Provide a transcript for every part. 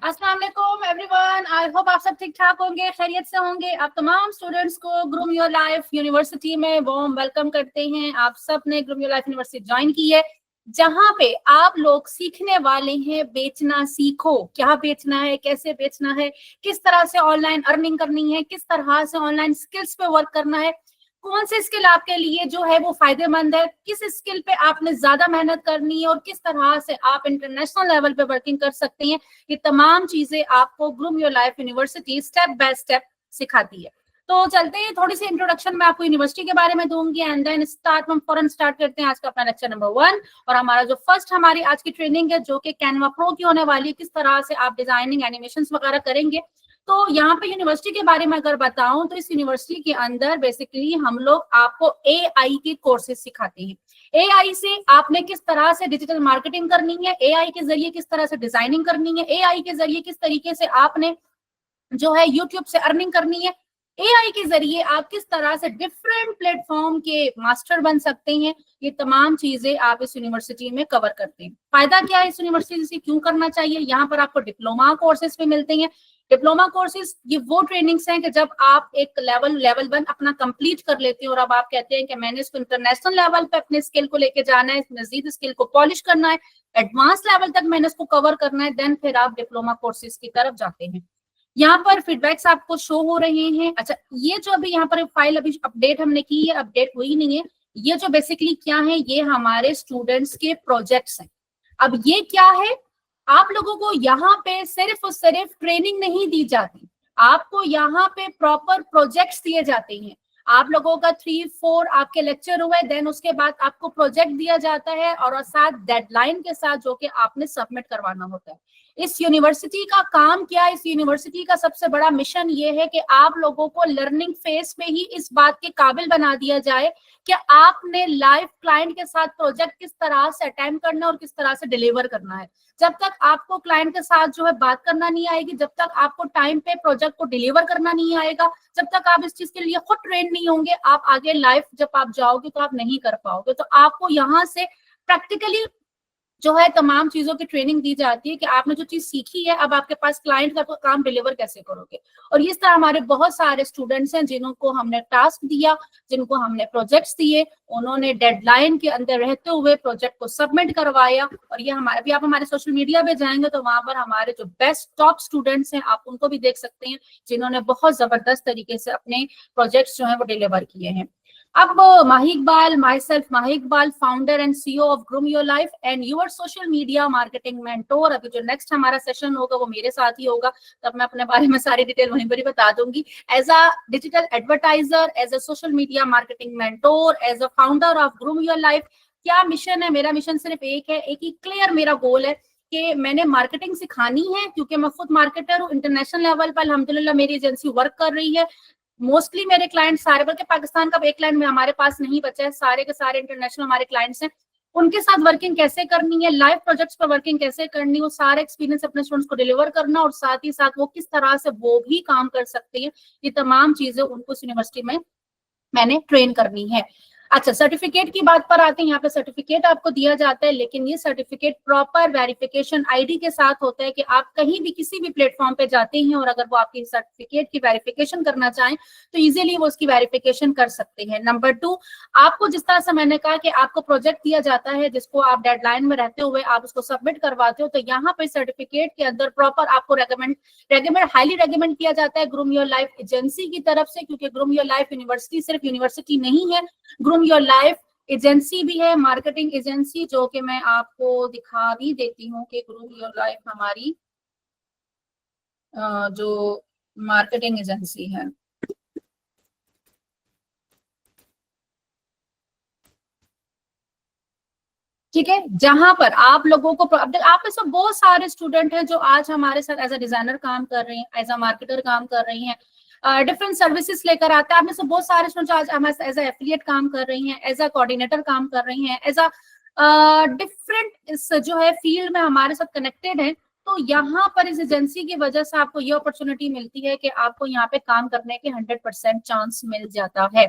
अस्सलाम वालेकुम everyone, I hope आप सब ठीक ठाक होंगे, खैरियत से होंगे। आप तमाम स्टूडेंट्स को ग्रूम योर लाइफ यूनिवर्सिटी में वार्म वेलकम करते हैं। आप सब ने groom your life university join की है, जहां पे आप लोग सीखने वाले हैं बेचना सीखो। क्या बेचना है, कैसे बेचना है, किस तरह से ऑनलाइन अर्निंग करनी है, किस तरह से ऑनलाइन स्किल्स पे वर्क करना है, कौन से स्किल आपके लिए जो है वो फायदेमंद है, किस स्किल पे आपने ज्यादा मेहनत करनी है और किस तरह से आप इंटरनेशनल लेवल पे वर्किंग कर सकते हैं। ये तमाम चीजें आपको groom your life university step by step सिखाती है। तो चलते हैं, थोड़ी सी इंट्रोडक्शन मैं आपको यूनिवर्सिटी के बारे में दूंगी एंड देन हम फौरन स्टार्ट करते हैं आज का अपना लेक्चर नंबर 1। और हमारा जो फर्स्ट हमारी आज की ट्रेनिंग है जो कि कैनवा प्रो की होने वाली है, किस तरह से आप डिजाइनिंग एनिमेशन वगैरह करेंगे। तो यहाँ पे यूनिवर्सिटी के बारे में अगर बताऊं तो इस यूनिवर्सिटी के अंदर बेसिकली हम लोग आपको एआई के कोर्सेज सिखाते हैं। एआई से आपने किस तरह से डिजिटल मार्केटिंग करनी है, एआई के जरिए किस तरह से डिजाइनिंग करनी है, एआई के जरिए किस तरीके से आपने जो है यूट्यूब से अर्निंग करनी है, एआई के जरिए आप किस तरह से डिफरेंट प्लेटफॉर्म के मास्टर बन सकते हैं। ये तमाम चीजें आप इस यूनिवर्सिटी में कवर करते हैं। फायदा क्या है इस यूनिवर्सिटी से, क्यों करना चाहिए? यहाँ पर आपको डिप्लोमा कोर्सेज भी मिलते हैं। डिप्लोमा कोर्सेज ये वो ट्रेनिंग्स हैं कि जब आप एक लेवल 1 अपना कंप्लीट कर लेते हैं और अब आप कहते हैं कि मैंने इसको इंटरनेशनल लेवल पे अपने स्किल को लेके जाना है, मजीद स्किल को पॉलिश करना है, एडवांस लेवल तक मैंने इसको कवर करना है, देन फिर आप डिप्लोमा कोर्सेज की तरफ जाते हैं। यहाँ पर फीडबैक्स आपको शो हो रहे हैं। अच्छा, ये जो अभी यहाँ पर फाइल अभी अपडेट हमने की है, अपडेट हुई नहीं है। ये जो बेसिकली क्या है, ये हमारे स्टूडेंट्स के प्रोजेक्ट्स हैं। अब ये क्या है, आप लोगों को यहाँ पे सिर्फ और सिर्फ ट्रेनिंग नहीं दी जाती, आपको यहाँ पे प्रॉपर प्रोजेक्ट्स दिए जाते हैं। आप लोगों का 3-4 आपके लेक्चर हुए, देन उसके बाद आपको प्रोजेक्ट दिया जाता है और साथ डेडलाइन के साथ जो कि आपने सबमिट करवाना होता है। इस यूनिवर्सिटी का काम क्या है, इस यूनिवर्सिटी का सबसे बड़ा मिशन ये है कि आप लोगों को लर्निंग फेज में ही इस बात के काबिल बना दिया जाए कि आपने लाइव क्लाइंट के साथ प्रोजेक्ट किस तरह से अटेम्प्ट करना है और किस तरह से डिलीवर करना है। जब तक आपको क्लाइंट के साथ जो है बात करना नहीं आएगी, जब तक आपको टाइम पे प्रोजेक्ट को डिलीवर करना नहीं आएगा, जब तक आप इस चीज के लिए खुद ट्रेन नहीं होंगे, आप आगे लाइफ जब आप जाओगे तो आप नहीं कर पाओगे। तो आपको यहाँ से प्रैक्टिकली जो है तमाम चीजों की ट्रेनिंग दी जाती है कि आपने जो चीज सीखी है अब आपके पास क्लाइंट का काम डिलीवर कैसे करोगे। और इस तरह हमारे बहुत सारे स्टूडेंट्स हैं जिनको हमने टास्क दिया, जिनको हमने प्रोजेक्ट्स दिए, उन्होंने डेडलाइन के अंदर रहते हुए प्रोजेक्ट को सबमिट करवाया। और ये हमारे भी, आप हमारे सोशल मीडिया पे जाएंगे तो वहां पर हमारे जो बेस्ट टॉप स्टूडेंट्स हैं आप उनको भी देख सकते हैं, जिन्होंने बहुत जबरदस्त तरीके से अपने प्रोजेक्ट्स जो है वो डिलीवर किए हैं। अब Mahi Iqbal, myself Mahi Iqbal, founder and CEO of groom your life and your social media marketing mentor. अभी जो नेक्स्ट हमारा सेशन होगा वो मेरे साथ ही होगा, तब मैं अपने बारे में सारी डिटेल वहीं पर ही बता दूंगी। As a digital advertiser, as a social media marketing mentor, as a founder of groom your life, क्या मिशन है मेरा? मिशन सिर्फ एक है, एक ही क्लियर मेरा गोल है कि मैंने मार्केटिंग सिखानी है, क्योंकि मैं खुद मार्केटर हूँ। इंटरनेशनल लेवल पर अल्हम्दुलिल्लाह मेरी एजेंसी वर्क कर रही है। मोस्टली मेरे क्लाइंट सारे, बल्कि पाकिस्तान का एक क्लाइंट में हमारे पास नहीं बचा है, सारे के सारे इंटरनेशनल हमारे क्लाइंट्स हैं। उनके साथ वर्किंग कैसे करनी है, लाइव प्रोजेक्ट्स पर वर्किंग कैसे करनी है, वो सारे एक्सपीरियंस अपने स्टूडेंट्स को डिलीवर करना और साथ ही साथ वो किस तरह से वो भी काम कर सकते हैं, ये तमाम चीजें उनको इस यूनिवर्सिटी में मैंने ट्रेन करनी है। अच्छा, सर्टिफिकेट की बात पर आते हैं। यहाँ पे सर्टिफिकेट आपको दिया जाता है, लेकिन ये सर्टिफिकेट प्रॉपर वेरिफिकेशन आईडी के साथ होता है कि आप कहीं भी किसी भी प्लेटफॉर्म पे जाते हैं और अगर वो आपकी सर्टिफिकेट की वेरिफिकेशन करना चाहें तो इजीली वो उसकी वेरिफिकेशन कर सकते हैं। नंबर 2, आपको जिस तरह से मैंने कहा कि आपको प्रोजेक्ट दिया जाता है जिसको आप डेडलाइन में रहते हुए आप उसको सबमिट करवाते हो, तो यहाँ पे सर्टिफिकेट के अंदर प्रॉपर आपको हाईली रेकमेंड किया जाता है ग्रूम योर लाइफ एजेंसी की तरफ से, क्योंकि ग्रूम योर लाइफ यूनिवर्सिटी सिर्फ यूनिवर्सिटी नहीं है, ग्रूम योर लाइफ एजेंसी भी है, मार्केटिंग एजेंसी, जो कि मैं आपको दिखा भी देती हूँ कि ग्रूम योर लाइफ हमारी जो मार्केटिंग एजेंसी है, ठीक है, जहां पर आप लोगों को आप में सब बहुत सारे स्टूडेंट हैं जो आज हमारे साथ एज अ डिजाइनर काम कर रहे हैं, एज अ मार्केटर काम कर रही हैं, डिफरेंट सर्विसेज लेकर आते हैं। आप में से बहुत सारे स्टूडेंट आज हमारे एज अ एफिलिएट काम कर रही हैं, एज अ कोऑर्डिनेटर काम कर रही हैं, एज अ डिफरेंट जो है फील्ड में हमारे साथ कनेक्टेड है। तो यहाँ पर इस एजेंसी की वजह से आपको ये अपॉर्चुनिटी मिलती है कि आपको यहाँ पे काम करने के 100% चांस मिल जाता है।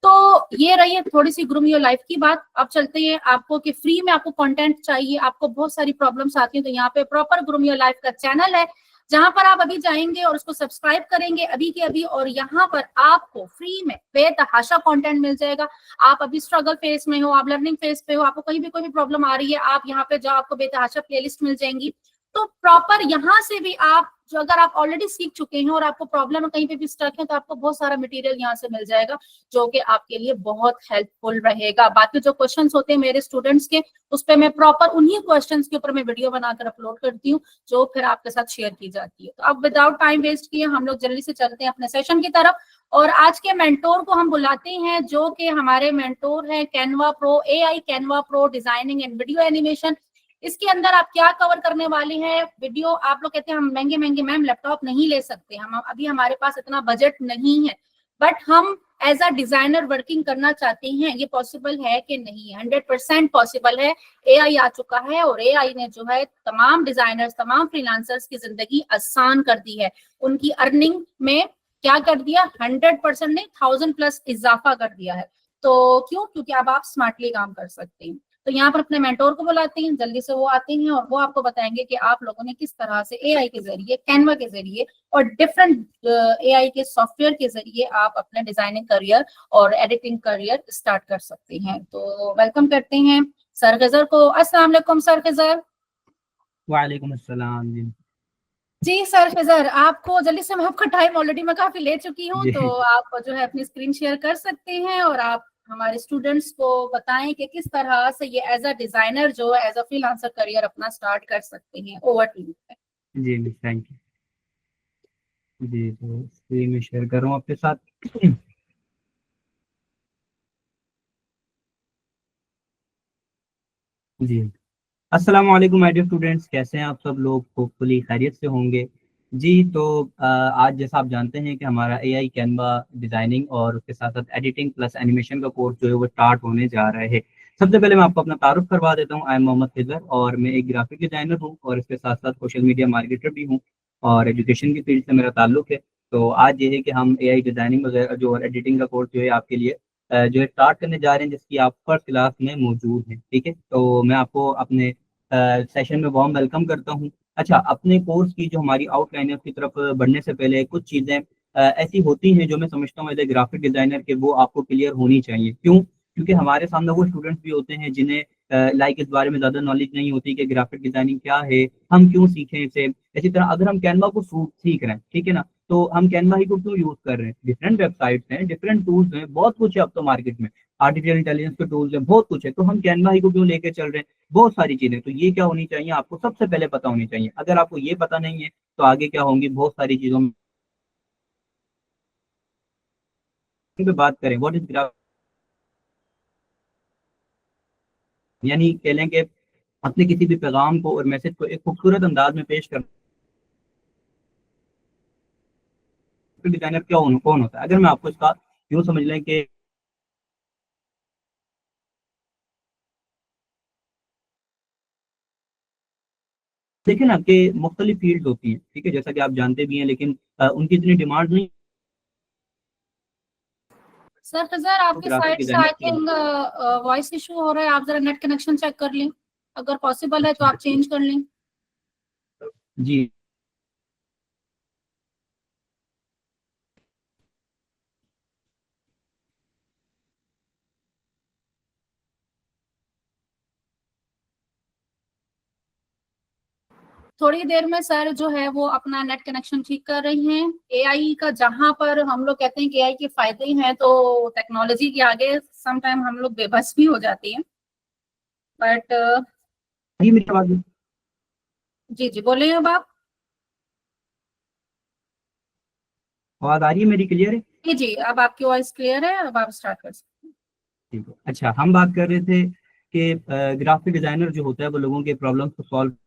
तो ये रही है थोड़ी सी ग्रूम योर लाइफ की बात। अब चलते हैं आपको कि फ्री में आपको कंटेंट चाहिए, आपको बहुत सारी प्रॉब्लम्स आती हैं, तो यहाँ पे प्रॉपर ग्रूम योर लाइफ का चैनल है, जहां पर आप अभी जाएंगे और उसको सब्सक्राइब करेंगे अभी के अभी, और यहाँ पर आपको फ्री में बेतहाशा कंटेंट मिल जाएगा। आप अभी स्ट्रगल फेस में हो, आप लर्निंग फेस पे हो, आपको कहीं भी कोई भी प्रॉब्लम आ रही है, आप यहाँ पे जाओ, आपको बेतहाशा प्लेलिस्ट मिल जाएंगी। तो प्रॉपर यहाँ से भी आप जो, अगर आप ऑलरेडी सीख चुके हैं और आपको प्रॉब्लम है कहीं पे भी स्टक है, तो आपको बहुत सारा मटेरियल यहाँ से मिल जाएगा जो कि आपके लिए बहुत हेल्पफुल रहेगा। बाकी जो क्वेश्चंस होते हैं मेरे स्टूडेंट्स के, उस पर मैं प्रॉपर उन्हीं क्वेश्चंस के ऊपर मैं वीडियो बनाकर अपलोड करती हूँ जो फिर आपके साथ शेयर की जाती है। तो अब विदाउट टाइम वेस्ट किए हम लोग जल्दी से चलते हैं अपने सेशन की तरफ, और आज के मेंटोर को हम बुलाते हैं जो कि हमारे मेंटोर हैं Canva pro, AI Canva pro designing and video animation. इसके अंदर आप क्या कवर करने वाले हैं वीडियो, आप लोग कहते हैं हम महंगे महंगे मैम लैपटॉप नहीं ले सकते, हम अभी हमारे पास इतना बजट नहीं है, बट हम एज अ डिजाइनर वर्किंग करना चाहते हैं, ये पॉसिबल है कि नहीं? 100% पॉसिबल है। एआई आ चुका है और एआई ने जो है तमाम डिजाइनर्स, तमाम फ्रीलांसर्स की जिंदगी आसान कर दी है, उनकी अर्निंग में क्या कर दिया, 100% नहीं 1000+ इजाफा कर दिया है। तो क्यों? क्योंकि अब आप स्मार्टली काम कर सकते हैं। तो यहाँ पर अपने मेंटोर को बुलाते हैं, जल्दी से वो आते हैं और वो आपको बताएंगे कि आप लोगों ने किस तरह से एआई के जरिए, कैनवा के जरिए और डिफरेंट एआई के सॉफ्टवेयर के जरिए आप अपना डिजाइनिंग करियर और एडिटिंग करियर स्टार्ट कर सकते हैं। तो वेलकम करते हैं सर खजर को। अस्सलाम वालेकुम सर खजर। वालेकुम अस्सलाम जी। जी सर खजर, आपको जल्दी से, मैं आपका टाइम ऑलरेडी मैं काफी ले चुकी हूँ, जी तो आप जो है अपनी स्क्रीन शेयर कर सकते हैं और आप हमारे स्टूडेंट्स को बताएं कि किस तरह से ये एज अ डिजाइनर जो है एज अ फ्रीलांसर करियर अपना स्टार्ट कर सकते हैं। Over to you. जी जी थैंक यू जी। तो स्क्रीन में शेयर कर रहा हूँ आपके साथ। जी अस्सलाम वालेकुम माय डियर स्टूडेंट्स, कैसे हैं आप सब लोग? होपफुली खैरियत से होंगे। जी तो आज जैसा आप जानते हैं कि हमारा एआई कैनवा डिजाइनिंग और उसके साथ साथ एडिटिंग प्लस एनिमेशन का कोर्स जो है वो स्टार्ट होने जा रहा है। सबसे पहले मैं आपको अपना तारुफ करवा देता हूँ। आई एम मोहम्मद खिजर और मैं एक ग्राफिक डिजाइनर हूँ और इसके साथ साथ सोशल मीडिया मार्केटर भी हूँ और एजुकेशन की फील्ड से मेरा ताल्लुक है। तो आज ये है कि हम एआई डिजाइनिंग वगैरह जो और एडिटिंग का कोर्स जो है आपके लिए जो है स्टार्ट करने जा रहे हैं, जिसकी आप फर्स्ट क्लास में मौजूद हैं। ठीक है, तो मैं आपको अपने सेशन में वार्म वेलकम करता हूँ। अच्छा, अपने कोर्स की जो हमारी आउटलाइन है उसकी तरफ बढ़ने से पहले कुछ चीज़ें ऐसी होती हैं जो मैं समझता हूँ एज ए ग्राफिक डिजाइनर के वो आपको क्लियर होनी चाहिए। क्यों? क्योंकि हमारे सामने वो स्टूडेंट्स भी होते हैं जिन्हें लाइक इस बारे में ज़्यादा नॉलेज नहीं होती कि ग्राफिक डिजाइनिंग क्या है, हम क्यों सीखें इसे। इसी तरह अगर हम कैनवा को सीख रहे हैं, ठीक है ना, तो हम कैनवा ही को क्यों यूज कर रहे हैं? डिफरेंट वेबसाइट्स हैं, डिफरेंट टूल्स हैं, बहुत कुछ है अब तो मार्केट में। आर्टिफिशियल इंटेलिजेंस के टूल्स हैं, बहुत कुछ है, तो हम कैनवा ही को क्यों लेके चल रहे हैं? बहुत सारी चीजें। तो ये क्या होनी चाहिए, आपको सबसे पहले पता होनी चाहिए। अगर आपको ये पता नहीं है तो आगे क्या होंगी बहुत सारी चीजों में पे बात करें। व्हाट इज ग्राफ, यानी कह लें कि अपने किसी भी पैगाम को और मैसेज को एक खूबसूरत अंदाज में पेश करना। डिजाइनर क्या कौन होता है? अगर मैं आपको इसका यूँ समझ लें कि देखिए ना कि मुख्तलिफ फील्ड होती हैं, ठीक है, जैसा कि आप जानते भी हैं, लेकिन उनकी इतनी डिमांड नहीं सर खजर, हो आपके ग्राफिक साइड से आई डिजाइनर की। थिंक वॉइस इशू हो रहा है, आप जरा नेट कनेक्शन चेक कर लें, अगर पॉसिबल है तो अच्छा आप चेंज कर लें। जी। थोड़ी देर में सर जो है वो अपना नेट कनेक्शन ठीक कर रही हैं। एआई का जहां पर हम लोग कहते हैं कि एआई के फायदे हैं, तो टेक्नोलॉजी के आगे सम टाइम हम लोग बेबस भी हो जाती हैं। बट ये मेरी आवाज जी जी बोले अब आप। आवाज आ रही है मेरी? क्लियर है? जी जी, अब आपकी वॉइस क्लियर है, अब आप स्टार्ट कर सकते हैं। ठीक है। अच्छा, हम बात कर रहे थे कि ग्राफिक डिजाइनर जो होता है वो लोगों के प्रॉब्लम्स को सॉल्व।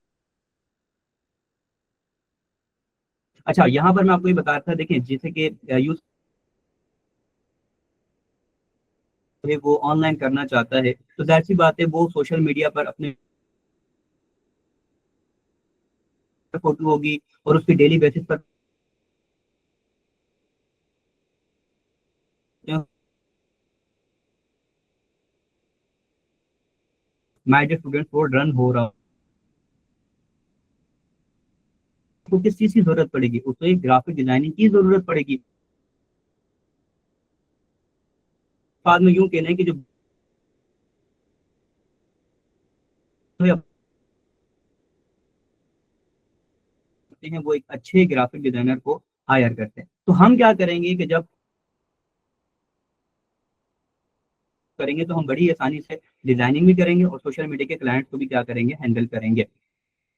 अच्छा, यहाँ पर मैं आपको ये बता रहा था, देखिए जैसे कि यूज वो ऑनलाइन करना चाहता है तो जाहिर सी बात है वो सोशल मीडिया पर अपने फोटो होगी और उसकी डेली बेसिस पर माय डियर स्टूडेंट्स वो रन हो रहा उसको किस चीज की जरूरत पड़ेगी, उसको एक ग्राफिक डिजाइनिंग की जरूरत पड़ेगी। बाद में यूं कहना है कि जो हैं वो एक अच्छे ग्राफिक डिजाइनर को हायर करते हैं। तो हम क्या करेंगे कि जब करेंगे तो हम बड़ी आसानी से डिजाइनिंग भी करेंगे और सोशल मीडिया के क्लाइंट्स को भी क्या करेंगे, हैंडल करेंगे।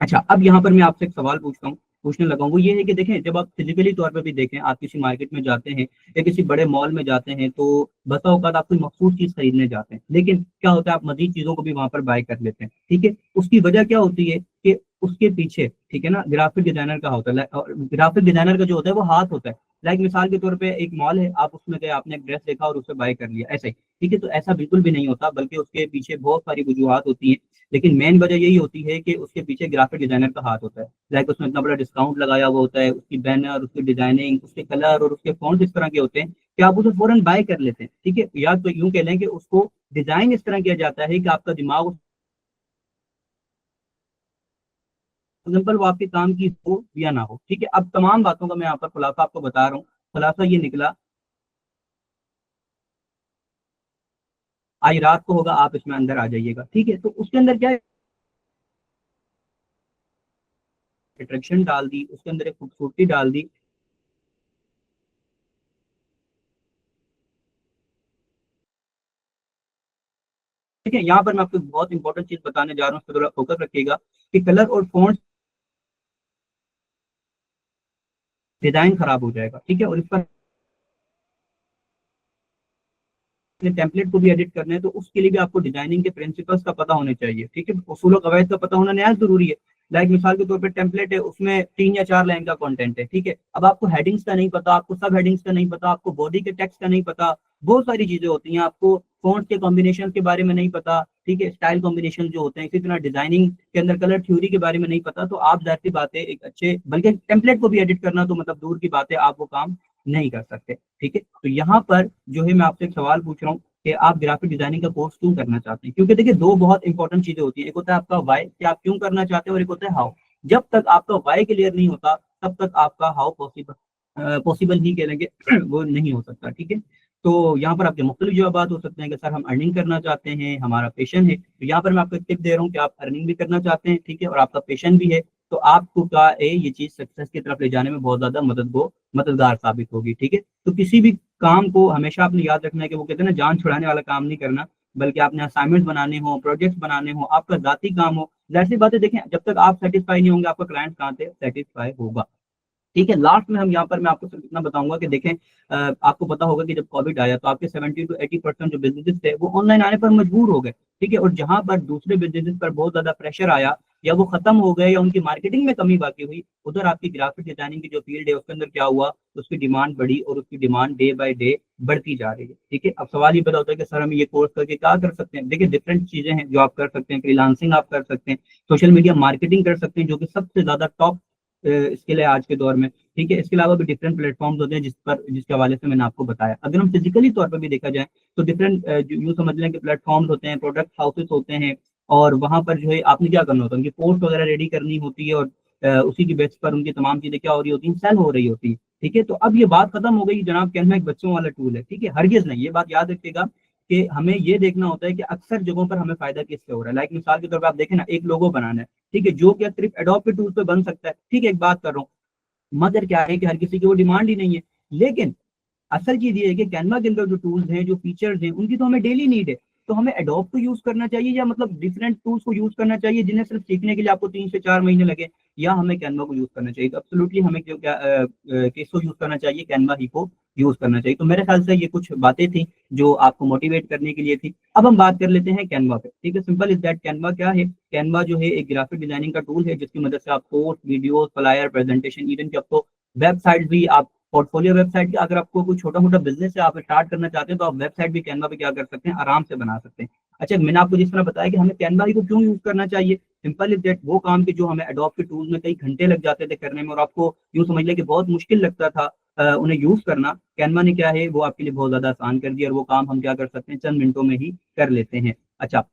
अच्छा, अब यहाँ पर मैं आपसे एक सवाल पूछता हूँ, पूछने लगा हूँ, वो ये है कि देखें, जब आप फिजिकली तौर पर भी देखें, आप किसी मार्केट में जाते हैं या किसी बड़े मॉल में जाते हैं तो बसा औकात आप कोई मखसूस चीज खरीदने जाते हैं, लेकिन क्या होता है, आप मजीद चीजों को भी वहां पर बाय कर लेते हैं। ठीक है, उसकी वजह क्या होती है कि उसके पीछे, ठीक है ना, ग्राफिक डिजाइनर का होता है, और ग्राफिक डिजाइनर का जो होता है वो हाथ होता है। लाइक मिसाल के तौर पे एक मॉल है, आप उसमें गए, आपने एक ड्रेस देखा और उसे बाय कर लिया, ऐसे ही। ठीक है, तो ऐसा बिल्कुल भी नहीं होता, बल्कि उसके पीछे बहुत सारी वजूहत होती हैं, लेकिन मेन वजह यही होती है कि उसके पीछे ग्राफिक डिजाइनर का हाथ होता है। लाइक उसमें इतना बड़ा डिस्काउंट लगाया हुआ होता है, उसकी बैनर, उसकी डिजाइनिंग, उसके कलर और उसके फॉन्ट इस तरह के होते हैं कि आप उसे फौरन बाय कर लेते हैं। ठीक है, या तो यूं कह लें कि उसको डिजाइन इस तरह किया जाता है कि आपका दिमाग, एग्जाम्पल, वो आपके काम की हो या ना हो। ठीक है, अब तमाम बातों का मैं यहाँ पर खुलासा आपको बता रहा हूँ। खुलासा ये निकला, आज रात को होगा, आप इसमें अंदर आ जाइएगा। ठीक है, तो उसके अंदर क्या है, अट्रैक्शन डाल दी, उसके अंदर एक खूबसूरती डाल दी। ठीक है, यहाँ पर मैं आपको बहुत इंपॉर्टेंट चीज बताने जा रहा हूँ, उस पर थोड़ा फोकस रखिएगा कि कलर और फॉन्ट डिजाइन खराब हो जाएगा। ठीक है, और इस पर टेम्पलेट को भी एडिट करना है तो उसके लिए भी आपको डिजाइनिंग के प्रिंसिपल्स का पता होने चाहिए। ठीक है, उसूल कवायद का पता होना नहायत जरूरी है। लाइक मिसाल के तौर पर टेम्पलेट है, उसमें 3 या 4 लाइन का कंटेंट है। ठीक है, अब आपको हेडिंग्स का नहीं पता, आपको सब हेडिंग्स का नहीं पता, आपको बॉडी के टेक्स्ट का नहीं पता, बहुत सारी चीजें होती हैं, आपको फॉन्ट के कॉम्बिनेशन के बारे में नहीं पता। ठीक है, स्टाइल कॉम्बिनेशन जो होते हैं, इसी तरह डिजाइनिंग के अंदर कलर थ्योरी के बारे में नहीं पता, तो आप जाहिर सी बात है एक अच्छे, बल्कि टेम्पलेट को भी एडिट करना तो मतलब दूर की बात है, आप वो काम नहीं कर सकते। ठीक है, तो यहाँ पर जो है मैं आपसे एक सवाल पूछ रहा हूँ कि आप ग्राफिक डिजाइनिंग का कोर्स क्यों करना चाहते हैं, क्योंकि देखिए दो बहुत इंपॉर्टेंट चीजें होती हैं, एक होता है आपका वाई कि आप क्यों करना चाहते हैं, और एक होता है हाउ। जब तक आपका वाई क्लियर नहीं होता तब तक आपका हाउ पॉसिबल पॉसिबल ही कह लेंगे वो नहीं हो सकता। ठीक है, तो यहाँ पर आपके मुख्तलिफ जवाब हो सकते हैं कि सर हम अर्निंग करना चाहते हैं, हमारा पैशन है, तो यहाँ पर मैं आपको एक टिप दे रहा हूँ कि आप अर्निंग भी करना चाहते हैं, ठीक है, और आपका पैशन भी है, तो आपको क्या है, ये चीज सक्सेस की तरफ ले जाने में बहुत ज्यादा मददगार साबित होगी। ठीक है, तो किसी भी काम को हमेशा आपने याद रखना है कि वो कहते हैं ना, जान छुड़ाने वाला काम नहीं करना, बल्कि आपने असाइनमेंट बनाने हो, प्रोजेक्ट्स बनाने हो, आपका जाती काम हो। जाहिर सी बात है, देखें, जब तक आप सेटिस्फाई नहीं होंगे, आपका क्लाइंट कहाँ से सेटिस्फाई होगा। ठीक है, लास्ट में हम यहाँ पर मैं आपको सिर्फ इतना बताऊंगा कि देखें, आपको पता होगा कि जब कोविड आया तो आपके 70 to 80% जो बिजनेस थे वो ऑनलाइन आने पर मजबूर हो गए। ठीक है, और जहां पर दूसरे बिजनेस पर बहुत ज्यादा प्रेशर आया, या वो खत्म हो गए, या उनकी मार्केटिंग में कमी बाकी हुई, उधर आपकी ग्राफिक डिजाइनिंग की जो फील्ड है उसके अंदर क्या हुआ, उसकी डिमांड बढ़ी, और उसकी डिमांड डे बाय डे बढ़ती जा रही है। ठीक है, अब सवाल ये पैदा होता है कि सर हम ये कोर्स करके क्या कर सकते हैं। देखिए, डिफरेंट चीजें हैं जो आप कर सकते हैं, फ्रीलांसिंग आप कर सकते हैं, सोशल मीडिया मार्केटिंग कर सकते हैं, जो कि सबसे ज्यादा टॉप स्किल है आज के दौर में। ठीक है, इसके अलावा भी डिफरेंट प्लेटफॉर्म्स होते हैं जिसके हवाले से मैंने आपको बताया। अगर हम फिजिकली तौर पर भी देखा जाए तो डिफरेंट यूँ समझ लें कि प्लेटफॉर्म्स होते हैं, प्रोडक्ट हाउसेस होते हैं, और वहां पर जो है आपने क्या करना होता है, उनकी पोस्ट वगैरह रेडी करनी होती है, और उसी की बेस पर उनकी तमाम चीजें क्या हो रही होती हैं, सेल हो रही होती है। ठीक है, तो अब ये बात खत्म हो गई जनाब, कहना एक बच्चों वाला टूल है। ठीक है, हरगिज नहीं, ये बात याद रखिएगा कि हमें ये देखना होता है कि अक्सर जगहों पर हमें फायदा किससे हो रहा है। लाइक मिसाल के तौर पर आप देखें ना, एक लोगो बनाना है, ठीक है, जो क्या सिर्फ एडोब के टूल पे बन सकता है। ठीक है, एक बात कर रहा हूँ, मगर क्या है कि हर किसी की वो डिमांड ही नहीं है। लेकिन असल चीज ये है कि कैनवा के अंदर जो टूल्स हैं, जो फीचर्स हैं, उनकी तो हमें डेली नीड है। तो हमें एडोब को यूज करना चाहिए, या मतलब डिफरेंट टूल्स को यूज करना चाहिए जिन्हें सिर्फ सीखने के लिए आपको 3 से 4 महीने लगे, या हमें कैनवा को यूज करना चाहिए। तो एब्सोल्युटली हमें क्यों क्या किसको यूज करना चाहिए, कैनवा ही को यूज करना चाहिए। तो मेरे ख्याल से ये कुछ बातें थी जो आपको मोटिवेट करने के लिए थी। अब हम बात कर लेते हैं कैनवा पे। ठीक है, सिंपल इज दैट, कैनवा क्या है, कैनवा जो है एक ग्राफिक डिजाइनिंग का टूल है जिसकी मदद से आप post, videos, flyer, presentation, even कि आपको वेबसाइट भी, आप पोर्टफोलियो वेबसाइट की, अगर आपको कोई छोटा मोटा बिजनेस है, आप स्टार्ट करना चाहते हैं, तो आप वेबसाइट भी कैनवा पे क्या कर सकते हैं, आराम से बना सकते हैं। अच्छा, मैंने आपको जिस तरह बताया कि हमें कैनवा ही को क्यों यूज करना चाहिए, सिंपल इज दैट, वो काम के जो हमें एडोब के टूल्स में कई घंटे लग जाते थे करने में, और आपको यूं समझ लें कि बहुत मुश्किल लगता था उन्हें यूज करना, कैनवा ने क्या है वो आपके लिए बहुत ज्यादा आसान कर दिया, और वो काम हम क्या कर सकते हैं, चंद मिनटों में ही कर लेते हैं। अच्छा,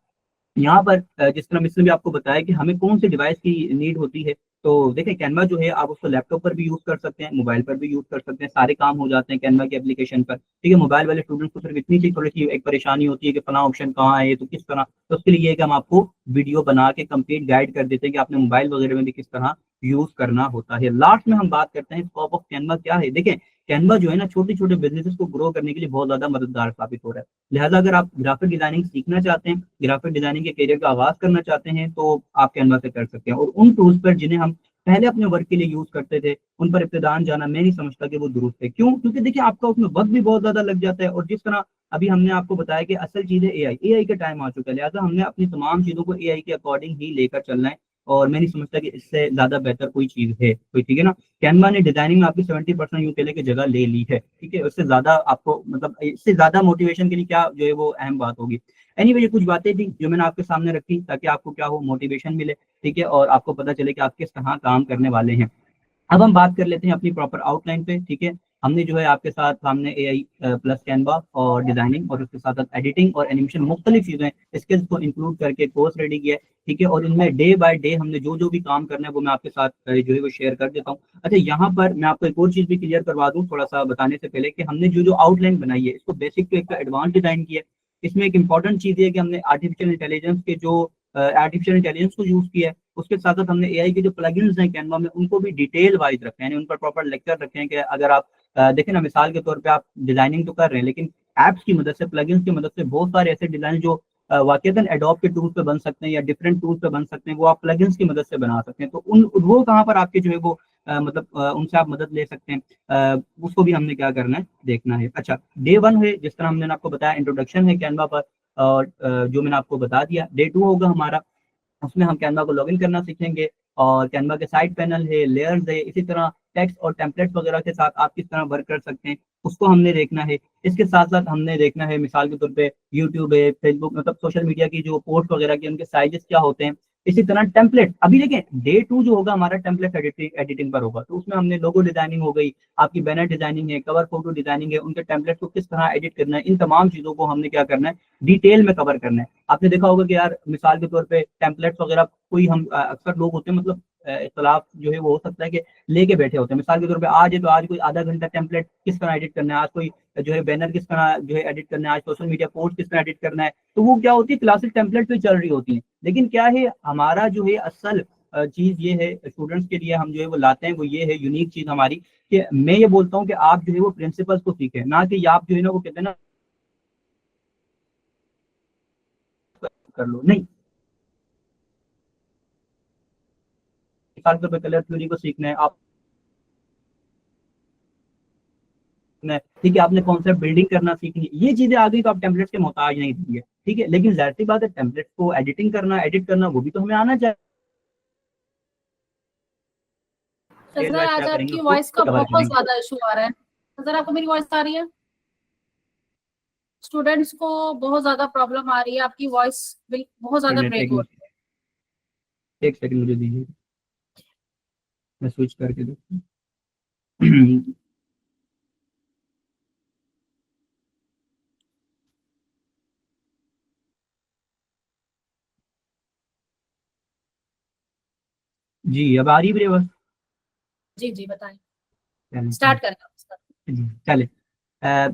यहाँ पर जिस तरह मिसने भी आपको बताया कि हमें कौन से डिवाइस की नीड होती है, तो देखिए कैनवा जो है आप उसको लैपटॉप पर भी यूज कर सकते हैं, मोबाइल पर भी यूज कर सकते हैं, सारे काम हो जाते हैं कैनवा की एप्लीकेशन पर। ठीक है, मोबाइल वाले स्टूडेंट्स को सिर्फ इतनी सी थोड़ी सी एक परेशानी होती है कि फला ऑप्शन कहाँ है, तो किस तरह, तो उसके लिए ये है कि हम आपको वीडियो बना के कंप्लीट गाइड कर देते हैं कि आपने मोबाइल वगैरह में भी किस तरह यूज करना होता है। लास्ट में हम बात करते हैं स्कोप ऑफ कैनवा क्या है। देखिए कैनवा जो है ना छोटे छोटे बिजनेसेस को ग्रो करने के लिए बहुत ज्यादा मददगार साबित हो रहा है। लिहाजा अगर आप ग्राफिक डिजाइनिंग सीखना चाहते हैं, ग्राफिक डिजाइनिंग के करियर का आगाज करना चाहते हैं, तो आप कैनवा से कर सकते हैं। और उन टूल्स पर जिन्हें हम पहले अपने वर्क के लिए यूज करते थे, उन पर इब्तिदान जाना मैं नहीं समझता कि वो दुरुस्त है। क्यों? क्योंकि देखिए आपका उसमें वक्त भी बहुत ज्यादा लग जाता है, और जिस तरह अभी हमने आपको बताया कि असल चीज है एआई, एआई का टाइम आ चुका है, लिहाजा हमने अपनी तमाम चीजों को एआई के अकॉर्डिंग ही लेकर चलना है। और मैं नहीं समझता कि इससे ज्यादा बेहतर कोई चीज है कोई, ठीक है ना। कैनवा ने डिजाइनिंग में आपकी 70% यूं की जगह ले ली है, ठीक है। उससे ज्यादा आपको मतलब इससे ज्यादा मोटिवेशन के लिए क्या जो है वो अहम बात होगी। एनीवे ये कुछ बातें थी जो मैंने आपके सामने रखी ताकि आपको क्या हो, मोटिवेशन मिले, ठीक है, और आपको पता चले कि आप किस तरह काम करने वाले हैं। अब हम बात कर लेते हैं अपनी प्रॉपर आउटलाइन पे, ठीक है। हमने जो है आपके साथ सामने एआई प्लस कैनवा और डिजाइनिंग और उसके साथ साथ एडिटिंग और एनिमेशन मुख्तलिफ चीजें स्किल्स को इंक्लूड करके कोर्स रेडी किया है, ठीक है। और इनमें डे बाय डे हमने जो जो भी काम करना है वो मैं आपके साथ जो है वो शेयर कर देता हूँ। अच्छा, यहाँ पर मैं आपको एक और चीज भी क्लियर करवा दूँ थोड़ा सा बताने से पहले, कि हमने जो जो आउटलाइन बनाई है इसको बेसिक टू एक एडवांस डिजाइन किया है। इसमें एक इंपॉर्टेंट चीज है कि हमने आर्टिफिशियल इंटेलिजेंस को यूज किया है। उसके साथ साथ हमने एआई के जो प्लगइन्स हैं कैनवा में उनको भी डिटेल वाइज रखे हैं, यानी उन पर प्रॉपर लेक्चर रखे हैं कि अगर आप देखें ना, मिसाल के तौर पे आप डिजाइनिंग तो कर रहे हैं लेकिन एप्स की मदद से, प्लगइन्स की मदद से बहुत सारे ऐसे डिजाइन जो वाकईतन एडोब के टूल्स पे बन सकते हैं या डिफरेंट टूल्स पे बन सकते हैं, वो आप प्लगइन्स की मदद से बना सकते हैं। तो उन वो कहाँ पर आपके जो है वो मतलब उनसे आप मदद ले सकते हैं, उसको भी हमने क्या करना है देखना है। अच्छा, डे 1 है जिस तरह हमने आपको बताया इंट्रोडक्शन है कैनवा पर, और जो मैंने आपको बता दिया। डे 2 होगा हमारा, उसमें हम कैनवा को लॉगिन करना सीखेंगे, और कैनवा के साइड पैनल है, लेयर्स है, इसी तरह टेक्स्ट और टेम्पलेट्स वगैरह के साथ आप किस तरह वर्क कर सकते हैं उसको हमने देखना है। इसके साथ साथ हमने देखना है मिसाल के तौर पे यूट्यूब है, फेसबुक, मतलब सोशल मीडिया की जो पोस्ट वगैरह की उनके साइजेस क्या होते हैं। इसी तरह टेम्पलेट, अभी देखें डे 2 जो होगा हमारा टेम्पलेट एडिटिंग पर होगा, तो उसमें हमने लोगो डिजाइनिंग हो गई, आपकी बैनर डिजाइनिंग है, कवर फोटो डिजाइनिंग है, उनके टेम्पलेट को किस तरह एडिट करना है, इन तमाम चीजों को हमने क्या करना है डिटेल में कवर करना है। आपने देखा होगा कि यार मिसाल के तौर पे टेम्पलेट्स वगैरह कोई हम अक्सर लोग होते हैं, मतलब इख्तलाफ जो है वो हो सकता है कि लेके बैठे होते हैं। मिसाल के तौर पे आज है तो आज कोई आधा घंटा टेम्पलेट किस तरह एडिट करना है, आज कोई जो है बैनर किस तरह जो है एडिट करना है, आज सोशल मीडिया पोस्ट किस तरह एडिट करना है, तो वो क्या होती है क्लासेस टेम्पलेट पे चल रही होती है। लेकिन क्या है हमारा जो है असल चीज ये है स्टूडेंट्स के लिए हम जो है वो लाते हैं, वो ये है यूनिक चीज हमारी, कि मैं ये बोलता हूँ कि आप जो है वो प्रिंसिपल्स को सीखें, ना कि आप जो है ना वो कहते हैं ना कर लो, नहीं। मिसाल के तौर पे कलर थ्योरी को सीखना है आप, ठीक है, आपने कॉन्सेप्ट बिल्डिंग करना सीखनी है, ये चीजें आ गई तो आप टेम्पलेट्स के मोहताज नहीं देंगे, ठीक है। लेकिन जाहिर सी बात है टेम्पलेट्स को एडिटिंग करना, एडिट करना वो भी तो हमें आना चाहिए, सर आज क्या करेंगे आपकी उसको वॉइस का कवर बहुत करेंगे। ज्यादा इशू आ रहा है। सर आपको मेरी वॉइस आ रही है? स्टूडेंट्स को बहुत ज्यादा प्रॉब्लम आ रही है, आपकी वॉइस बहुत ज्यादा मिनट, ब्रेक हो रही है। एक सेकंड मुझे दीजिए, मैं स्विच करके देखता हूँ। जी अब आ रही है बस। जी जी बताएं, चलें स्टार्ट करें। जी, चले।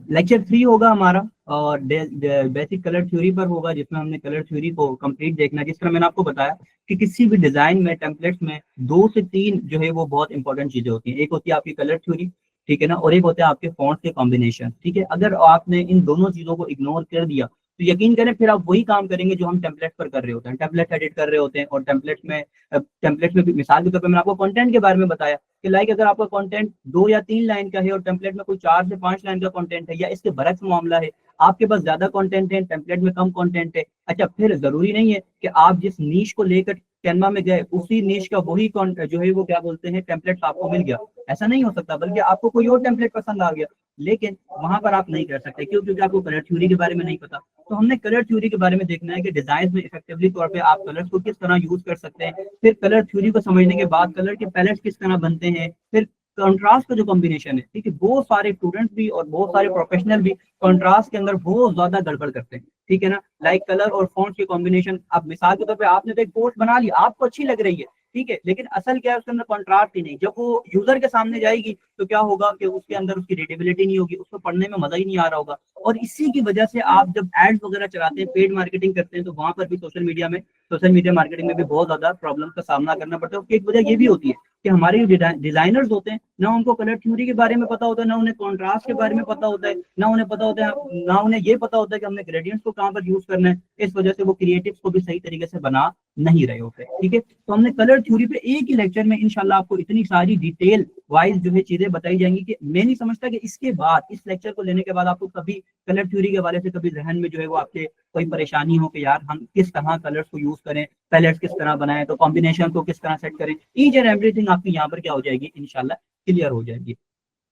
लेक्चर 3 होगा हमारा, और बेसिक कलर थ्योरी पर होगा, जिसमें हमने कलर थ्योरी को कंप्लीट देखना है। जिस तरह मैंने आपको बताया कि किसी भी डिजाइन में, टेम्पलेट्स में 2 से 3 जो है वो बहुत इंपॉर्टेंट चीजें होती हैं। एक होती है आपकी कलर थ्योरी, ठीक है ना, और एक होता है आपके फॉन्ट के कॉम्बिनेशन, ठीक है। अगर आपने इन दोनों चीजों को इग्नोर कर दिया तो यकीन करें फिर आप वही काम करेंगे जो हम टेम्पलेट पर कर रहे होते हैं, टेम्पलेट एडिट कर रहे होते हैं। और टेम्पलेट में भी मिसाल के तौर पर मैंने आपको कंटेंट के बारे में बताया कि लाइक अगर आपका कंटेंट 2 या 3 लाइन का है और टेम्पलेट में कोई 4 से 5 लाइन का कंटेंट है, या इसके बरक्स मामला है, आपके पास ज्यादा कंटेंट है, टेम्पलेट में कम कंटेंट है, अच्छा फिर जरूरी नहीं है कि आप जिस नीश को लेकर कैनवा में गए उसी नीश का वही जो है वो क्या बोलते हैं टेम्पलेट आपको मिल गया, ऐसा नहीं हो सकता, बल्कि आपको कोई और टेम्पलेट पसंद आ गया, लेकिन वहां पर आप नहीं कर सकते। क्यों? क्योंकि आपको कलर थ्योरी के बारे में नहीं पता। तो हमने कलर थ्योरी के बारे में देखना है कि डिजाइन में इफेक्टिवली तौर पे आप कलर्स को किस तरह यूज कर सकते हैं। फिर कलर थ्योरी को समझने के बाद कलर के पैलेट्स किस तरह बनते हैं, फिर कंट्रास्ट का जो कॉम्बिनेशन है, ठीक है। बहुत सारे स्टूडेंट्स भी और बहुत सारे प्रोफेशनल भी कंट्रास्ट के अंदर बहुत ज्यादा गड़बड़ करते हैं, ठीक है ना। लाइक कलर और फॉन्ट के कॉम्बिनेशन, अब मिसाल के तौर पे आपने तो एक पोस्ट बना ली, आपको अच्छी लग रही है, ठीक है, लेकिन असल क्या है, उसके अंदर कॉन्ट्रास्ट ही नहीं। जब वो यूजर के सामने जाएगी तो क्या होगा कि उसके अंदर उसकी रीडेबिलिटी नहीं होगी, उसको पढ़ने में मजा ही नहीं आ रहा होगा। और इसी की वजह से आप जब एड्स वगैरह चलाते हैं, पेड मार्केटिंग करते हैं, तो वहां पर भी सोशल मीडिया मार्केटिंग में भी बहुत ज्यादा प्रॉब्लम का सामना करना पड़ता है। उसकी एक वजह ये भी होती है कि हमारे डिजाइनर्स होते हैं ना, उनको कलर थ्योरी के बारे में पता होता है, ना उन्हें कॉन्ट्रास्ट के बारे में पता होता है, ना उन्हें पता होता है, ना उन्हें ये पता होता है कि हमने ग्रेडियंट्स को कहाँ पर यूज करना है। इस वजह से वो क्रिएटिव्स को भी सही तरीके से बना नहीं रहे होते। ठीक है, तो हमने कलर थ्योरी पे एक ही लेक्चर में इंशाल्लाह आपको इतनी सारी डिटेल वाइज जो है चीजें बताई जाएंगी कि मैं नहीं समझता कि इसके बाद, इस लेक्चर को लेने के बाद आपको कभी कलर थ्योरी के हवाले से कभी जहन में जो है वो आपके कोई परेशानी हो कि यार हम किस तरह कलर्स को यूज करें, पैलेट्स किस तरह बनाएं, तो कॉम्बिनेशन को किस तरह सेट करें, ईच एंड एवरीथिंग आपकी यहाँ पर क्या हो जाएगी, इंशाल्लाह क्लियर हो जाएगी।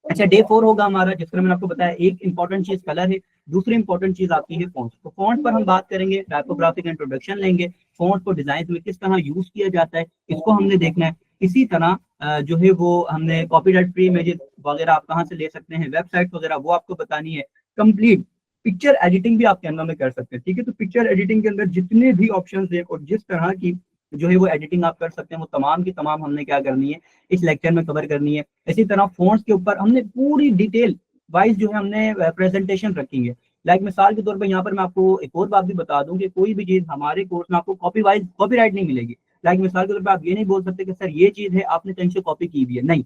अच्छा, डे 4 होगा हमारा, जिस तरह मैंने आपको बताया एक इंपॉर्टेंट चीज कलर है, दूसरी इंपॉर्टेंट चीज आती है फॉन्ट। तो फॉन्ट पर हम बात करेंगे, टाइपोग्राफिक इंट्रोडक्शन लेंगे, फॉन्ट को डिजाइन में किस तरह यूज किया जाता है इसको हमने देखना है। इसी तरह जो है वो हमने कॉपीराइट फ्री इमेजेस वगैरह आप कहाँ से ले सकते हैं, वेबसाइट वगैरह वो आपको बतानी है। कंप्लीट पिक्चर एडिटिंग भी आप कैनवा में कर सकते हैं। ठीक है, तो पिक्चर एडिटिंग के अंदर जितने भी ऑप्शन है और जिस तरह की जो है वो एडिटिंग आप कर सकते हैं, वो तमाम की तमाम हमने क्या करनी है, इस लेक्चर में कवर करनी है। इसी तरह फोन्ट्स के ऊपर हमने पूरी डिटेल वाइज जो है हमने प्रेजेंटेशन रखी है। लाइक मिसाल के तौर पर यहाँ पर मैं आपको एक और बात भी बता दूं कि कोई भी चीज हमारे कोर्स में आपको कॉपीराइट नहीं मिलेगी। लाइक मिसाल के तौर पर आप ये नहीं बोल सकते कि सर ये चीज है आपने कहीं से कॉपी की हुई है, नहीं।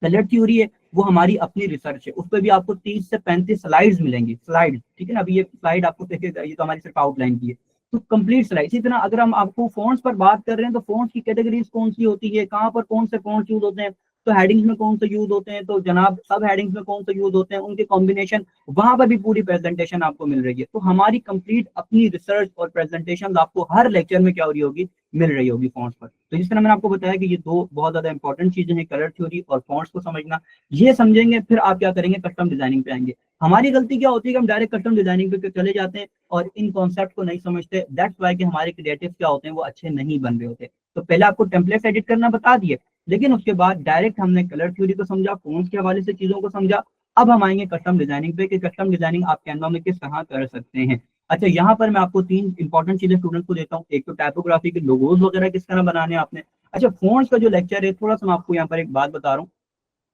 कलर थ्योरी है वो हमारी अपनी रिसर्च है, उस पर भी आपको 30 से 35 स्लाइड्स मिलेंगी, स्लाइड। ठीक है ना, अभी ये स्लाइड आपको देखेगा, ये तो हमारी सिर्फ आउटलाइन की है, तो कंप्लीट स्लाइड। इसी तरह अगर हम आपको फॉन्ट्स पर बात कर रहे हैं तो फॉन्ट्स की कैटेगरीज कौन सी होती है, कहाँ पर कौन से फॉन्ट्स यूज होते हैं, तो हेडिंग्स में कौन से यूज होते हैं, तो जनाब सब हेडिंग्स में कौन से यूज होते हैं, उनके कॉम्बिनेशन, वहां पर भी पूरी प्रेजेंटेशन आपको मिल रही है। तो हमारी कंप्लीट अपनी रिसर्च और प्रेजेंटेशन आपको हर लेक्चर में क्या हो रही होगी, मिल रही होगी फॉन्ट्स पर। तो जिस तरह मैंने आपको बताया कि ये दो बहुत ज्यादा इंपॉर्टेंट चीजें हैं, कलर थ्योरी और फॉन्ट्स को समझना। ये समझेंगे फिर आप क्या करेंगे, कस्टम डिजाइनिंग पे आएंगे। हमारी गलती क्या होती है कि हम डायरेक्ट कस्टम डिजाइनिंग पे चले जाते हैं और इन कॉन्सेप्ट को नहीं समझते। दैट्स वाई कि हमारे क्रिएटिव क्या होते हैं, वो अच्छे नहीं बन रहे होते। तो पहले आपको टेम्पलेट एडिट करना बता दिए, लेकिन उसके बाद डायरेक्ट हमने कलर थ्योरी को समझा, फॉन्ट्स के हवाले से चीजों को समझा। अब हम आएंगे कस्टम डिजाइनिंग पे कि कस्टम डिजाइनिंग आप कैनवा में किस तरह कर सकते हैं। अच्छा, यहाँ पर मैं आपको 3 इंपॉर्टेंट चीजें स्टूडेंट्स को देता हूँ। एक तो टाइपोग्राफी के लोगोज वगैरह किस तरह बनाने हैं आपने। अच्छा, फॉन्ट्स का जो लेक्चर है, थोड़ा सा मैं आपको यहाँ पर एक बात बता रहा हूँ,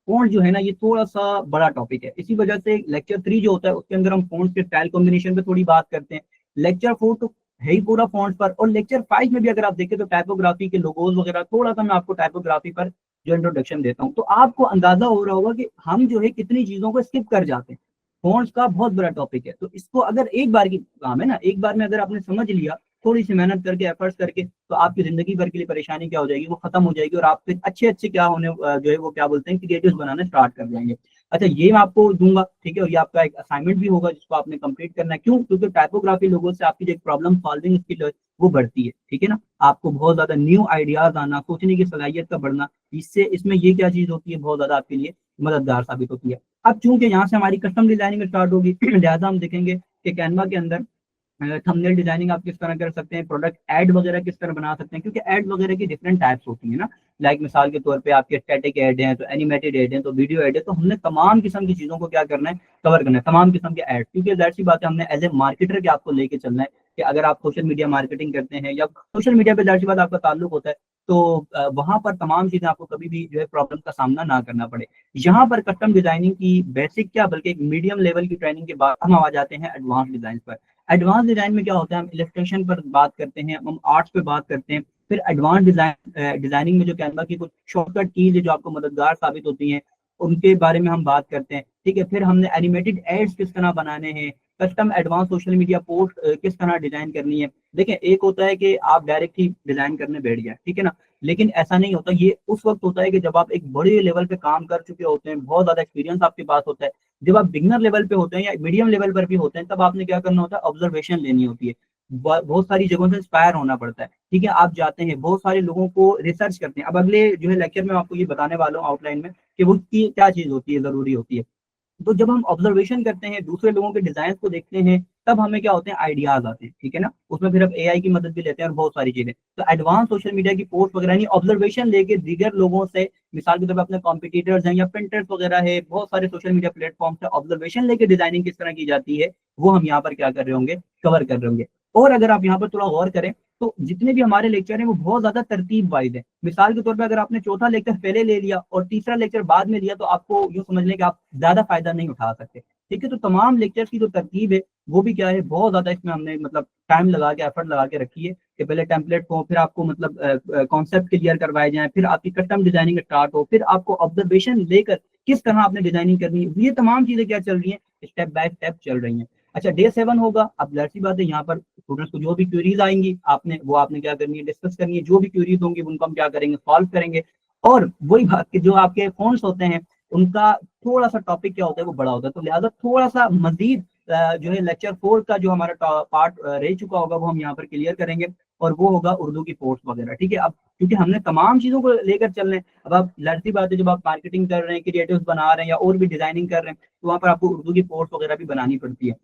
फॉन्ट जो है ना ये थोड़ा सा बड़ा टॉपिक है, इसी वजह से लेक्चर 3 जो होता है उसके अंदर हम फॉन्ट्स के स्टाइल कॉम्बिनेशन पे थोड़ी बात करते हैं। लेक्चर 4 तो है ही पूरा फॉन्ट पर, और लेक्चर 5 में भी अगर आप देखें तो टाइपोग्राफी के लोगोज वगैरह, थोड़ा सा मैं आपको टाइपोग्राफी पर जो इंट्रोडक्शन देता हूँ, तो आपको अंदाजा हो रहा होगा कि हम जो है कितनी चीजों को स्किप कर जाते हैं। फॉन्ट्स का बहुत बड़ा टॉपिक है, तो इसको अगर एक बार की काम है ना, एक बार में अगर आपने समझ लिया, थोड़ी सी मेहनत करके, एफर्ट्स करके, तो आपकी जिंदगी भर के लिए परेशानी क्या हो जाएगी, वो खत्म हो जाएगी और आप फिर अच्छे अच्छे क्या होने जो है वो क्या बोलते हैं, क्रिएटिव्स बनाना स्टार्ट कर जाएंगे। अच्छा, ये मैं आपको दूंगा, ठीक है, और ये आपका एक असाइनमेंट भी होगा जिसको आपने कंप्लीट करना है। क्यों? क्योंकि टाइपोग्राफी लोगों से आपकी जो एक प्रॉब्लम सॉल्विंग स्किल है वो बढ़ती है। ठीक है ना, आपको बहुत ज्यादा न्यू आइडियाज आना, सोचने की सलाहियत का बढ़ना, इससे इसमें ये क्या चीज होती है, बहुत ज्यादा आपके लिए मददगार साबित होती है। अब चूंकि यहाँ से हमारी कस्टम डिजाइनिंग स्टार्ट होगी, लिहाजा हम देखेंगे कि कैनवा के अंदर थंबनेल डिजाइनिंग आप किस तरह कर सकते हैं, प्रोडक्ट ऐड वगैरह किस तरह बना सकते हैं, क्योंकि ऐड वगैरह की डिफरेंट टाइप्स होती है ना। लाइक मिसाल के तौर पे आपके स्टैटिक ऐड हैं, तो एनिमेटेड ऐड हैं, तो वीडियो ऐड है, तो हमने तमाम किस्म की चीजों को क्या करना है, कवर करना है, तमाम किस्म के ऐड। क्योंकि जाहिर सी बात है, हमने एज ए मार्केटर के आपको लेके चलना है कि अगर आप सोशल मीडिया मार्केटिंग करते हैं या सोशल मीडिया पे जाहिर सी बात आपका ताल्लुक होता है, तो वहां पर तमाम चीजें आपको कभी भी जो है प्रॉब्लम का सामना ना करना पड़े। यहाँ पर कस्टम डिजाइनिंग की बेसिक क्या, बल्कि एक मीडियम लेवल की ट्रेनिंग के बाद हम आ जाते हैं एडवांस डिजाइन पर। एडवांस डिजाइन में क्या होता है, हम इलस्ट्रेशन पर बात करते हैं, हम आर्ट्स पे बात करते हैं, फिर एडवांस डिजाइनिंग में जो कैनवा की कुछ शॉर्टकट कीज है जो आपको मददगार साबित होती हैं, उनके बारे में हम बात करते हैं। ठीक है, फिर हमने एनिमेटेड एड्स किस तरह बनाने हैं, custom advance social media post किस तरह डिजाइन करनी है। देखिए, एक होता है कि आप डायरेक्ट ही डिजाइन करने बैठ गए, ठीक है ना, लेकिन ऐसा नहीं होता। ये उस वक्त होता है कि जब आप एक बड़े लेवल पे काम कर चुके होते हैं, बहुत ज्यादा एक्सपीरियंस आपके पास होता है। जब आप बिगनर लेवल पे होते हैं या मीडियम लेवल पर भी होते हैं, तब आपने क्या करना होता है, ऑब्जर्वेशन लेनी होती है। बहुत सारी जगहों से इंस्पायर होना पड़ता है। ठीक है, आप जाते हैं, बहुत सारे लोगों को रिसर्च करते हैं। अब अगले जो है लेक्चर में आपको ये बताने वाला हूँ आउटलाइन में कि वो क्या चीज होती है, जरूरी होती है। तो जब हम ऑब्जर्वेशन करते हैं, दूसरे लोगों के डिजाइन को देखते हैं, तब हमें क्या होते हैं, आइडियाज आते हैं। ठीक है ना, उसमें फिर अब एआई की मदद भी लेते हैं और बहुत सारी चीजें। तो एडवांस सोशल मीडिया की पोस्ट वगैरह नहीं, ऑब्जर्वेशन लेके दीगर लोगों से, मिसाल के तौर पर अपने कॉम्पिटिटर्स हैं या प्रिंटर्स वगैरह है, बहुत सारे सोशल मीडिया प्लेटफॉर्म से ऑब्जर्वेशन लेके डिजाइनिंग किस तरह की जाती है, वो हम यहाँ पर क्या कर रहे होंगे, कवर कर रहे होंगे। और अगर आप यहाँ पर थोड़ा गौर करें तो जितने भी हमारे लेक्चर हैं वो बहुत ज्यादा तरतीब वाइज है। मिसाल के तौर पे अगर आपने चौथा लेक्चर पहले ले लिया और तीसरा लेक्चर बाद में लिया तो आपको यूँ समझ लें कि आप ज्यादा फायदा नहीं उठा सकते। ठीक है, तो तमाम लेक्चर्स की जो तरतीब है वो भी क्या है, बहुत ज्यादा इसमें हमने मतलब टाइम लगा के एफर्ट लगा के रखी है कि पहले टेम्पलेट को, फिर आपको मतलब कॉन्सेप्ट क्लियर करवाए जाए, फिर आपकी कस्टम डिजाइनिंग स्टार्ट हो, फिर आपको ऑब्जर्वेशन लेकर किस तरह आपने डिजाइनिंग करनी है, ये तमाम चीजें क्या चल रही है, स्टेप बाय स्टेप चल रही हैं। अच्छा, डे 7 होगा। अब जाहिर सी बात है यहाँ पर स्टूडेंट्स को जो भी क्वेरीज आएंगी आपने क्या करनी है, डिस्कस करनी है। जो भी क्वेरीज होंगी उनको हम क्या करेंगे, सॉल्व करेंगे। और वही बात कि जो आपके फोन्स होते हैं उनका थोड़ा सा टॉपिक क्या होता है वो बड़ा होता है, तो लिहाजा थोड़ा सा मजीद जो है लेक्चर 4 का जो हमारा पार्ट रह चुका होगा वो हम यहाँ पर क्लियर करेंगे, और वो होगा उर्दू की कोर्स वगैरह। ठीक है, अब क्योंकि हमने तमाम चीजों को लेकर चल रहे हैं, अब आप लड़ती बात है जब आप मार्केटिंग कर रहे हैं, क्रिएटिव्स बना रहे हैं या और भी डिजाइनिंग कर रहे हैं, तो वहाँ पर आपको उर्दू की कोर्स वगैरह भी बनानी पड़ती है।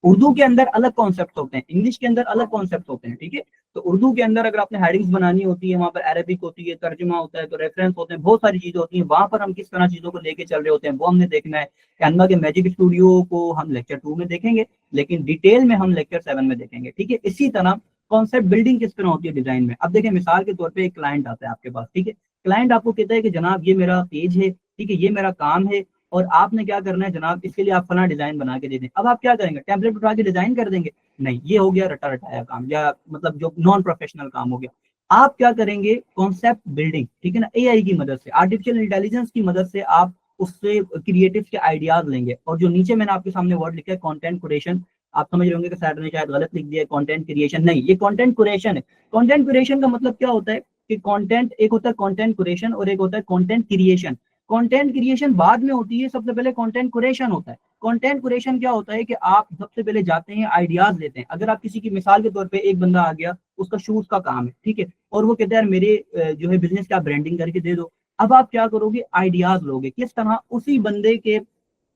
उर्दू के अंदर अलग कॉन्सेप्ट होते हैं, इंग्लिश के अंदर अलग कॉन्सेप्ट होते हैं। ठीक है, तो उर्दू के अंदर अगर आपने हेडिंग्स बनानी होती है, वहाँ पर अरबिक होती है, तर्जुमा होता है, तो रेफरेंस होते हैं, बहुत सारी चीजें होती हैं। वहां पर हम किस तरह चीजों को लेके चल रहे होते हैं वो हमने देखना है। कैनवा के मैजिक स्टूडियो को हम लेक्चर 2 में देखेंगे, लेकिन डिटेल में हम लेक्चर 7 में देखेंगे। ठीक है, इसी तरह कॉन्सेप्ट बिल्डिंग किस तरह होती है डिजाइन में। अब देखिए, मिसाल के तौर पर एक क्लाइंट आता है आपके पास। ठीक है, क्लाइंट आपको कहता है कि जनाब ये मेरा पेज है, ठीक है, ये मेरा काम है, और आपने क्या करना है जनाब, इसके लिए आप फला डिजाइन बना के दे दें। अब आप क्या करेंगे, टेम्पलेट उठा के डिजाइन कर देंगे? नहीं, ये हो गया रटा रटाया काम, या मतलब जो नॉन प्रोफेशनल काम हो गया। आप क्या करेंगे, कॉन्सेप्ट बिल्डिंग, ठीक है ना, एआई की मदद से, आर्टिफिशियल इंटेलिजेंस की मदद से आप उससे क्रिएटिव के आइडियाज लेंगे। और जो नीचे मैंने आपके सामने वर्ड लिखा है कंटेंट क्रिएशन, आप समझ रहे होंगे कि सर ने शायद गलत लिख दिया है, कंटेंट क्रिएशन नहीं, ये कंटेंट क्रिएशन है। कंटेंट क्रिएशन का मतलब क्या होता है कि कंटेंट एक होता है कंटेंट क्रिएशन और एक होता है कंटेंट क्रिएशन। कंटेंट क्रिएशन बाद में होती है, सबसे पहले कंटेंट क्रिएशन होता है। कंटेंट क्रिएशन क्या होता है कि आप सबसे पहले जाते हैं, आइडियाज लेते हैं। अगर आप किसी की मिसाल के तौर पे एक बंदा आ गया, उसका शूज का काम है, ठीक है, और वो कहता है यार मेरे जो है बिजनेस का ब्रांडिंग करके दे दो। अब आप क्या करोगे, आइडियाज लोगे, किस तरह उसी बंदे के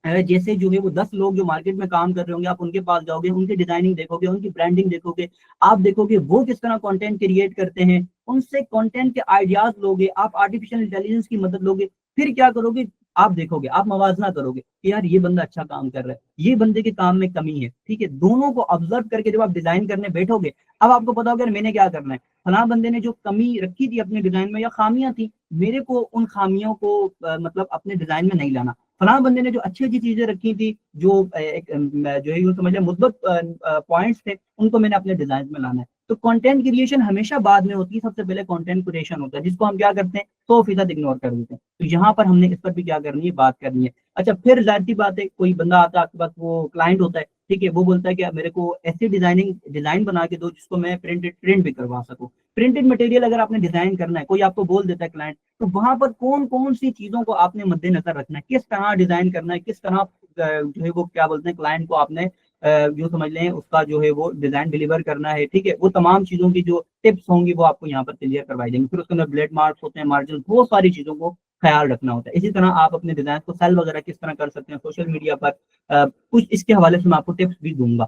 जैसे जो है वो 10 लोग जो मार्केट में काम कर रहे होंगे, आप उनके पास जाओगे, उनकी डिजाइनिंग देखोगे, उनकी ब्रांडिंग देखोगे, आप देखोगे वो किस तरह कंटेंट क्रिएट करते हैं, उनसे कंटेंट के आइडियाज लोगे, आप आर्टिफिशियल इंटेलिजेंस की मदद लोगे। फिर क्या करोगे, आप देखोगे, आप मवाजना करोगे कि यार ये बंदा अच्छा काम कर रहा है, ये बंदे के काम में कमी है। ठीक है, दोनों को ऑब्जर्व करके जब आप डिजाइन करने बैठोगे, अब आपको पता होगा मैंने क्या करना है, फलां बंदे ने जो कमी रखी थी अपने डिजाइन में या खामियां थी, मेरे को उन खामियों को मतलब अपने डिजाइन में नहीं लाना। फलां बंदे ने जो अच्छी अच्छी चीजें रखी थी, जो जो है यूँ समझ लें मुस्बत पॉइंट्स थे, उनको मैंने अपने डिजाइन में लाना है। तो कंटेंट क्रिएशन हमेशा बाद में होती है, सबसे पहले कंटेंट क्रिएशन होता है, जिसको हम क्या करते हैं 100% इग्नोर कर देते हैं। तो यहाँ पर हमने इस पर भी क्या करनी है, बात करनी है। अच्छा, फिर जाहिर सी बात है, कोई बंदा आता है आपके पास, वो क्लाइंट होता है, ठीक है, वो बोलता है कि मेरे को ऐसी डिजाइन बना के दो जिसको मैं प्रिंट भी करवा सकूं। प्रिंटेड मटेरियल अगर आपने डिजाइन करना है, कोई आपको बोल देता है क्लाइंट, तो वहां पर कौन कौन सी चीजों को आपने मद्देनजर रखना है, किस तरह डिजाइन करना है, किस तरह जो है वो क्या बोलते हैं क्लाइंट को आपने जो समझ लें उसका जो है वो डिजाइन डिलीवर करना है। ठीक है, वो तमाम चीजों की जो टिप्स होंगी वो आपको यहाँ पर क्लियर करवाई देंगे। फिर उसके अंदर ब्लेड मार्क्स होते हैं, मार्जिन, बहुत सारी चीजों को ख्याल रखना होता है। इसी तरह आप अपने डिजाइन को सेल वगैरह किस तरह कर सकते हैं सोशल मीडिया पर, कुछ इसके हवाले से मैं आपको टिप्स भी दूंगा।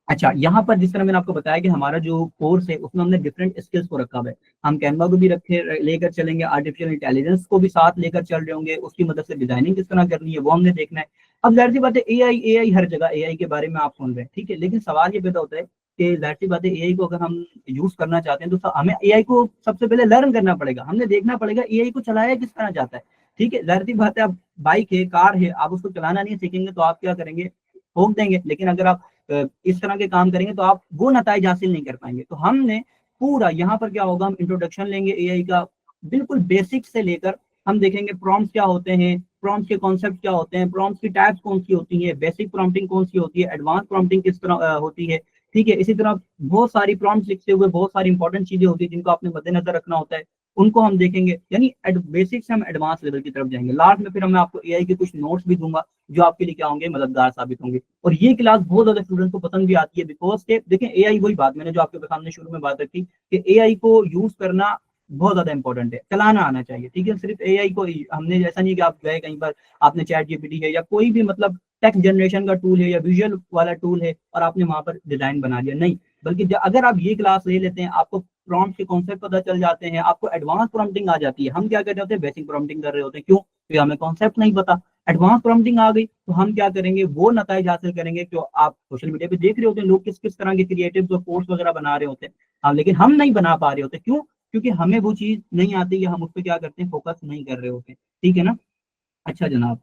अच्छा, यहाँ पर जिस तरह मैंने आपको बताया कि हमारा जो कोर्स है उसमें हमने डिफरेंट स्किल्स को रखा हुआ है। हम कैनवा को भी रखे लेकर चलेंगे, आर्टिफिशियल इंटेलिजेंस को भी साथ लेकर चल रहे होंगे, उसकी मदद से डिजाइनिंग किस तरह करनी है वो हमने देखना है। अब जाहिर सी बात है, एआई हर जगह एआई के बारे में आप सुन रहे हैं, ठीक है, लेकिन सवाल ये पैदा होता है कि जाहिर सी बात है एआई को अगर हम यूज करना चाहते हैं तो हमें एआई को सबसे पहले लर्न करना पड़ेगा, हमने देखना पड़ेगा एआई को चलाया किस तरह जाता है। ठीक है, जाहिर सी बात है, अब बाइक है, कार है, आप उसको चलाना नहीं सीखेंगे तो आप क्या करेंगे, ठोक देंगे। लेकिन अगर आप इस तरह के काम करेंगे तो आप वो नताइज हासिल नहीं कर पाएंगे। तो हमने पूरा यहाँ पर क्या होगा, हम इंट्रोडक्शन लेंगे एआई का, बिल्कुल बेसिक से लेकर हम देखेंगे प्रॉम्प्ट्स क्या होते हैं, प्रॉम्प्ट्स के कॉन्सेप्ट क्या होते हैं, प्रॉम्प्ट्स की टाइप्स कौन सी होती है, बेसिक प्रॉम्प्टिंग कौन सी होती है, एडवांस प्रॉम्प्टिंग किस तरह होती है। ठीक है, इसी तरह बहुत सारी प्रॉम्प्ट्स लिखते हुए बहुत सारी इंपॉर्टेंट चीजें होती है जिनको आपने मद्देनजर रखना होता है, उनको हम देखेंगे। यानी बेसिक से हम एडवांस लेवल की तरफ जाएंगे। लास्ट में फिर मैं आपको एआई के कुछ नोट्स भी दूंगा जो आपके लिए क्या होंगे, मददगार साबित होंगे। और ये क्लास बहुत ज्यादा स्टूडेंट्स को पसंद भी आती है, बिकॉज के देखें एआई, वही बात मैंने जो आपके सामने शुरू में बात रखी कि एआई को यूज करना बहुत ज्यादा इंपॉर्टेंट है, चलाना आना चाहिए। ठीक है, सिर्फ एआई को हमने जैसा नहीं कि आप गए कहीं पर, आपने चैट जीपीटी है या कोई भी मतलब टेक्स्ट जनरेशन का टूल है या विजुअल वाला टूल है और आपने वहां पर डिजाइन बना लिया, नहीं। बल्कि अगर आप ये क्लास ले लेते हैं, आपको प्रॉम्प्ट के कॉन्सेप्ट पता चल जाते हैं, आपको एडवांस प्रॉम्प्टिंग आ जाती है। हम क्या कर रहे होते हैं, बेसिक प्रॉम्प्टिंग कर रहे होते हैं, क्यों, क्योंकि हमें कॉन्सेप्ट नहीं पता। एडवांस प्रॉम्प्टिंग आ गई तो हम क्या करेंगे, वो नताइज हासिल करेंगे जो आप सोशल मीडिया पे देख रहे होते हैं, लोग किस किस तरह के क्रिएटिव और कोर्स वगैरह बना रहे होते हैं। हाँ, लेकिन हम नहीं बना पा रहे होते। क्यों? क्योंकि हमें वो चीज नहीं आती, या हम उस पर क्या करते हैं, फोकस नहीं कर रहे होते। ठीक है ना। अच्छा जनाब,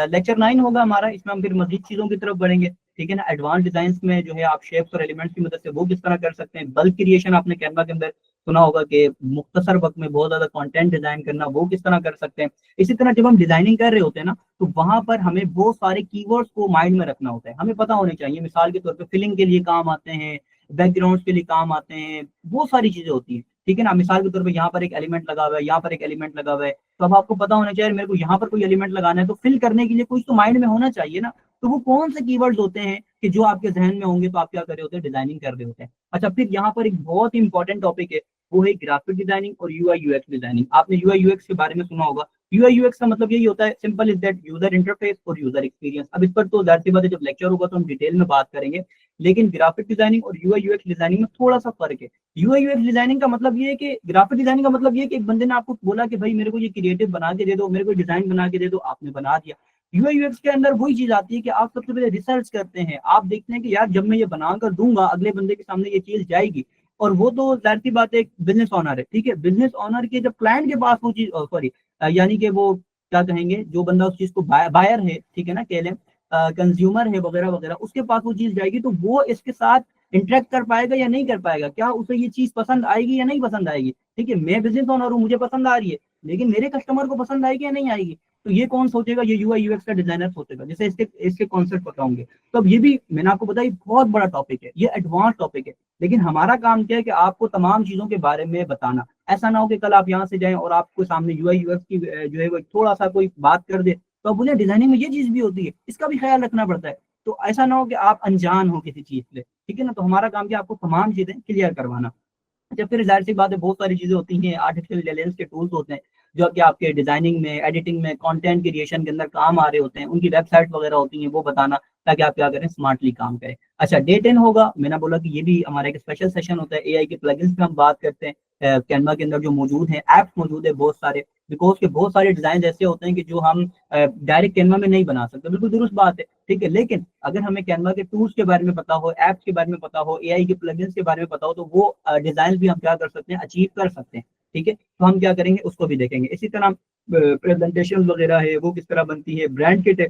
लेक्चर 9 होगा हमारा, इसमें हम फिर मजीद चीजों की तरफ बढ़ेंगे। ठीक है ना। एडवांस डिजाइन में जो है आप शेप्स और एलिमेंट्स की मदद से वो किस तरह कर सकते हैं। बल्क क्रिएशन आपने कैनवा के अंदर सुना होगा कि मुख्तसर वक्त में बहुत ज्यादा कंटेंट डिजाइन करना, वो किस तरह कर सकते हैं। इसी तरह जब हम डिजाइनिंग कर रहे होते हैं ना, तो वहां पर हमें बहुत सारे कीवर्ड्स को माइंड में रखना होता है, हमें पता होने चाहिए। मिसाल के तौर पर फिलिंग के लिए काम आते हैं, बैकग्राउंड के लिए काम आते हैं, बहुत सारी चीजें होती हैं। ठीक है ना। मिसाल के तौर पर यहाँ पर एक एलिमेंट लगा हुआ है, यहाँ पर एक एलिमेंट लगा हुआ है, तो अब आपको पता होना चाहिए मेरे को यहाँ पर कोई एलिमेंट लगाना है, तो फिल करने के लिए कुछ तो माइंड में होना चाहिए ना। तो वो कौन से कीवर्ड्स होते हैं कि जो आपके जहन में होंगे, तो आप क्या कर रहे होते हैं, डिजाइनिंग कर रहे होते हैं। अच्छा, फिर यहाँ पर एक बहुत ही इंपॉर्टेंट टॉपिक है, वो है ग्राफिक डिजाइनिंग और यूआई यूएक्स डिजाइनिंग। आपने यूआई यूएक्स के बारे में सुना होगा। यूआई यूएक्स का मतलब यही होता है, simple is that, user interface और यूजर एक्सपीरियंस। अब इस पर तो जाहिर सी बात है, जब लेक्चर होगा तो हम डिटेल में बात करेंगे, लेकिन ग्राफिक डिजाइनिंग और यूआई यूएक्स डिजाइनिंग में थोड़ा सा फर्क है। यूआई यूएक्स डिजाइनिंग का मतलब ये है कि, ग्राफिक डिजाइनिंग का मतलब ये है कि एक बंदे ने आपको बोला कि भाई मेरे को ये क्रिएटिव बना के दे दो, मेरे को डिजाइन बना के दे दो, आपने बना दिया। यूआई यूएक्स के अंदर वही चीज आती है कि आप सबसे पहले रिसर्च करते हैं, आप देखते हैं कि यार जब मैं ये बना कर दूंगा अगले बंदे के सामने ये चीज जाएगी। और वो तो जाहिर सी बात है, एक बिजनेस ऑनर है। ठीक है, बिजनेस ऑनर के जब क्लाइंट के पास वो चीज, सॉरी, यानी कि वो क्या कहेंगे, जो बंदा उस चीज को बायर है, ठीक है ना, कह लें कंज्यूमर है वगैरह वगैरह, उसके पास वो चीज जाएगी, तो वो इसके साथ इंटरेक्ट कर पाएगा या नहीं कर पाएगा, क्या उसे ये चीज पसंद आएगी या नहीं पसंद आएगी। ठीक है, मैं बिजनेस ओनर हूँ, मुझे पसंद आ रही है, लेकिन मेरे कस्टमर को पसंद आएगी या नहीं आएगी, तो ये कौन सोचेगा, ये यूआई यूएक्स का डिजाइनर सोचेगा, जैसे इसके इसके कॉन्सेप्ट पता होंगे। तो अब ये भी मैंने आपको बताया, बहुत बड़ा टॉपिक है, ये एडवांस टॉपिक है, लेकिन हमारा काम क्या है कि आपको तमाम चीजों के बारे में बताना। ऐसा ना हो कि कल आप यहाँ से जाएं और आपको सामने यूआई यूएक्स की जो है वो थोड़ा सा कोई बात कर दे, तो अब बोले डिजाइनिंग में ये चीज भी होती है, इसका भी ख्याल रखना पड़ता है। तो ऐसा ना हो कि आप अनजान हो किसी चीज से। ठीक है ना। तो हमारा काम क्या, आपको तमाम चीजें क्लियर करवाना। अच्छा, फिर जाहिर सी बात है, बहुत सारी चीजें होती हैं, आर्टिफिशियल इंटेलिजेंस के टूल्स होते हैं जो कि आपके डिजाइनिंग में, एडिटिंग में, कंटेंट क्रिएशन के अंदर काम आ रहे होते हैं, उनकी वेबसाइट वगैरह होती हैं, वो बताना, ताकि आप क्या करें, स्मार्टली काम करें। अच्छा, डे 10 होगा, मैंने बोला कि ये भी हमारा एक स्पेशल सेशन होता है, एआई के प्लगइन्स पे हम बात करते हैं। कैनवा के अंदर जो मौजूद है, ऐप्स मौजूद है बहुत सारे, बिकॉज के बहुत सारे डिजाइन ऐसे होते हैं कि जो हम डायरेक्ट कैनवा में नहीं बना सकते, बिल्कुल दुरुस्त बात है। ठीक है, लेकिन अगर हमें कैनवा के टूल्स के बारे में पता हो, ऐप्स के बारे में पता हो, एआई के प्लगइन्स के बारे में पता हो, तो वो डिजाइन भी हम क्या कर सकते हैं, अचीव कर सकते हैं। ठीक है, तो हम क्या करेंगे, उसको भी देखेंगे। इसी तरह प्रेजेंटेशन वगैरह है, वो किस तरह बनती है। ब्रांड किट है,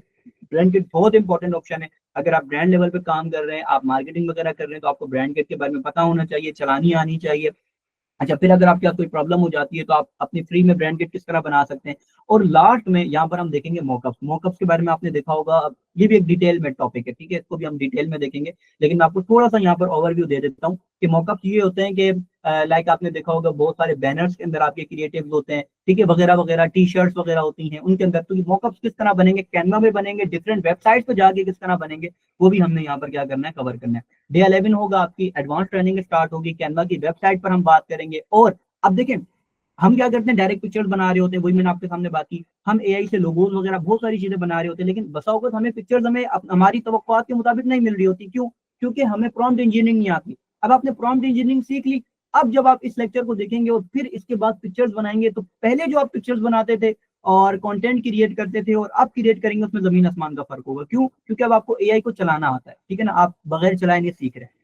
ब्रांड किट बहुत इंपॉर्टेंट ऑप्शन है। अगर आप ब्रांड लेवल पे काम कर रहे हैं, आप मार्केटिंग वगैरह कर रहे हैं, तो आपको ब्रांड किट के बारे में पता होना चाहिए, चलानी आनी चाहिए। अच्छा, फिर अगर आपके पास कोई प्रॉब्लम हो जाती है, तो आप अपनी फ्री में ब्रांड किट किस तरह बना सकते हैं। और लास्ट में यहाँ पर हम देखेंगे मॉकअप्स। मॉकअप्स के बारे में आपने देखा होगा, अब ये भी एक डिटेल में टॉपिक है, ठीक है, इसको भी हम डिटेल में देखेंगे, लेकिन मैं आपको थोड़ा सा यहाँ पर ओवरव्यू दे देता हूँ कि मॉकअप्स ये होते हैं कि लाइक आपने देखा होगा बहुत सारे बैनर्स के अंदर आपके क्रिएटिव होते हैं, ठीक है, वगैरह वगैरह, टी शर्ट्स वगैरह होती हैं उनके अंदर। तो ये मॉकअप्स किस तरह बनेंगे, कैनवा में बनेंगे, डिफरेंट वेबसाइट पर जाके किस तरह बनेंगे, वो भी हमने यहाँ पर क्या करना है, कवर करना है। डे 11 होगा, आपकी एडवांस ट्रेनिंग स्टार्ट होगी, कैनवा की वेबसाइट पर हम बात करेंगे। और अब देखें, हम क्या करते हैं, डायरेक्ट पिक्चर्स बना रहे होते हैं, वही मैंने आपके सामने बात की, हम एआई से लोगोज वगैरह बहुत सारी चीजें बना रहे होते हैं, लेकिन बसा होगा तो हमें पिक्चर्स हमें हमारी तवक्कुआत के मुताबिक नहीं मिल रही होती। क्यों? क्योंकि हमें प्रॉम्प्ट इंजीनियरिंग नहीं आती। अब आपने प्रॉम्प्ट इंजीनियरिंग सीख ली, अब जब आप इस लेक्चर को देखेंगे और फिर इसके बाद पिक्चर्स बनाएंगे, तो पहले जो आप पिक्चर्स बनाते थे और कंटेंट क्रिएट करते थे और अब क्रिएट करेंगे, उसमें जमीन आसमान का फर्क होगा। क्यों? क्योंकि अब आपको एआई को चलाना आता है, ठीक है ना, आप बगैर चलाए नहीं सीख रहे हैं।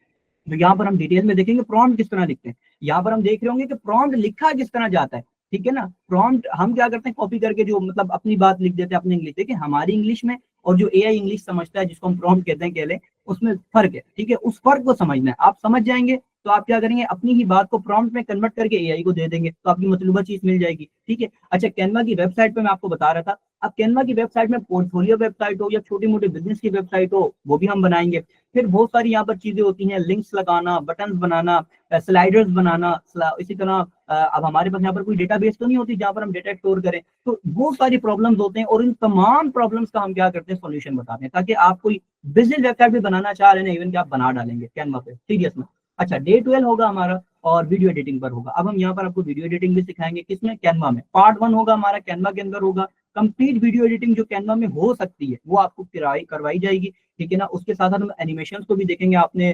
तो यहाँ पर हम डिटेल में देखेंगे प्रॉम्प्ट किस तरह लिखते हैं। यहाँ पर हम देख रहे होंगे कि प्रॉम्प्ट लिखा किस तरह जाता है, ठीक है ना। प्रॉम्प्ट हम क्या करते हैं, कॉपी करके जो मतलब अपनी बात लिख देते हैं, अपनी इंग्लिश। देखिए, हमारी इंग्लिश में और जो एआई इंग्लिश समझता है, जिसको हम प्रॉम्प्ट कहते हैं, कह लें, उसमें फर्क है, ठीक है। उस फर्क को समझना है, आप समझ जाएंगे तो आप क्या करेंगे, अपनी ही बात को प्रॉम्प्ट में कन्वर्ट करके एआई को दे देंगे, तो आपकी मतलूबा चीज मिल जाएगी। ठीक है। अच्छा, कैनवा की वेबसाइट पे मैं आपको बता रहा था, अब कैनवा की वेबसाइट में पोर्टफोलियो वेबसाइट हो या छोटी मोटी बिजनेस की वेबसाइट हो, वो भी हम बनाएंगे। फिर बहुत सारी यहाँ पर चीजें होती हैं, लिंक्स लगाना, बटन बनाना, स्लाइडर्स बनाना, इसी तरह अब हमारे पास यहाँ पर कोई डेटाबेस तो नहीं होती जहाँ पर हम डेटा स्टोर करें, तो बहुत सारी प्रॉब्लम्स होते हैं, और इन तमाम प्रॉब्लम्स का हम क्या करते हैं, सॉल्यूशन बताते हैं, ताकि आप कोई बिजनेस वेबसाइट भी बनाना चाह रहे हैं, इवन कि आप बना डालेंगे कैनवा पे, सीरियस में। अच्छा, डे 12 होगा हमारा, और वीडियो एडिटिंग पर होगा। अब हम यहाँ पर आपको वीडियो एडिटिंग भी सिखाएंगे, किसमें, कैनवा में। पार्ट 1 होगा हमारा, कैनवा के अंदर होगा। कंप्लीट वीडियो एडिटिंग जो कैनवा में हो सकती है, वो आपको करवाई जाएगी, ठीक है ना। उसके साथ साथ हम एनिमेशन को भी देखेंगे। आपने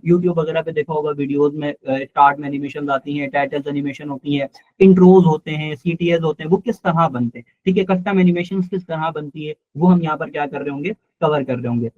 यूट्यूब वगैरह पे देखा होगा, वीडियोस में स्टार्ट में एनिमेशन आती हैं, टाइटल्स एनिमेशन होती हैं, इंट्रोज होते हैं, सीटीएस होते हैं, वो किस तरह बनते हैं, ठीक है, कस्टम एनिमेशन किस तरह बनती है, वो हम यहाँ पर क्या कर रहे होंगे, कवर कर रहे होंगे।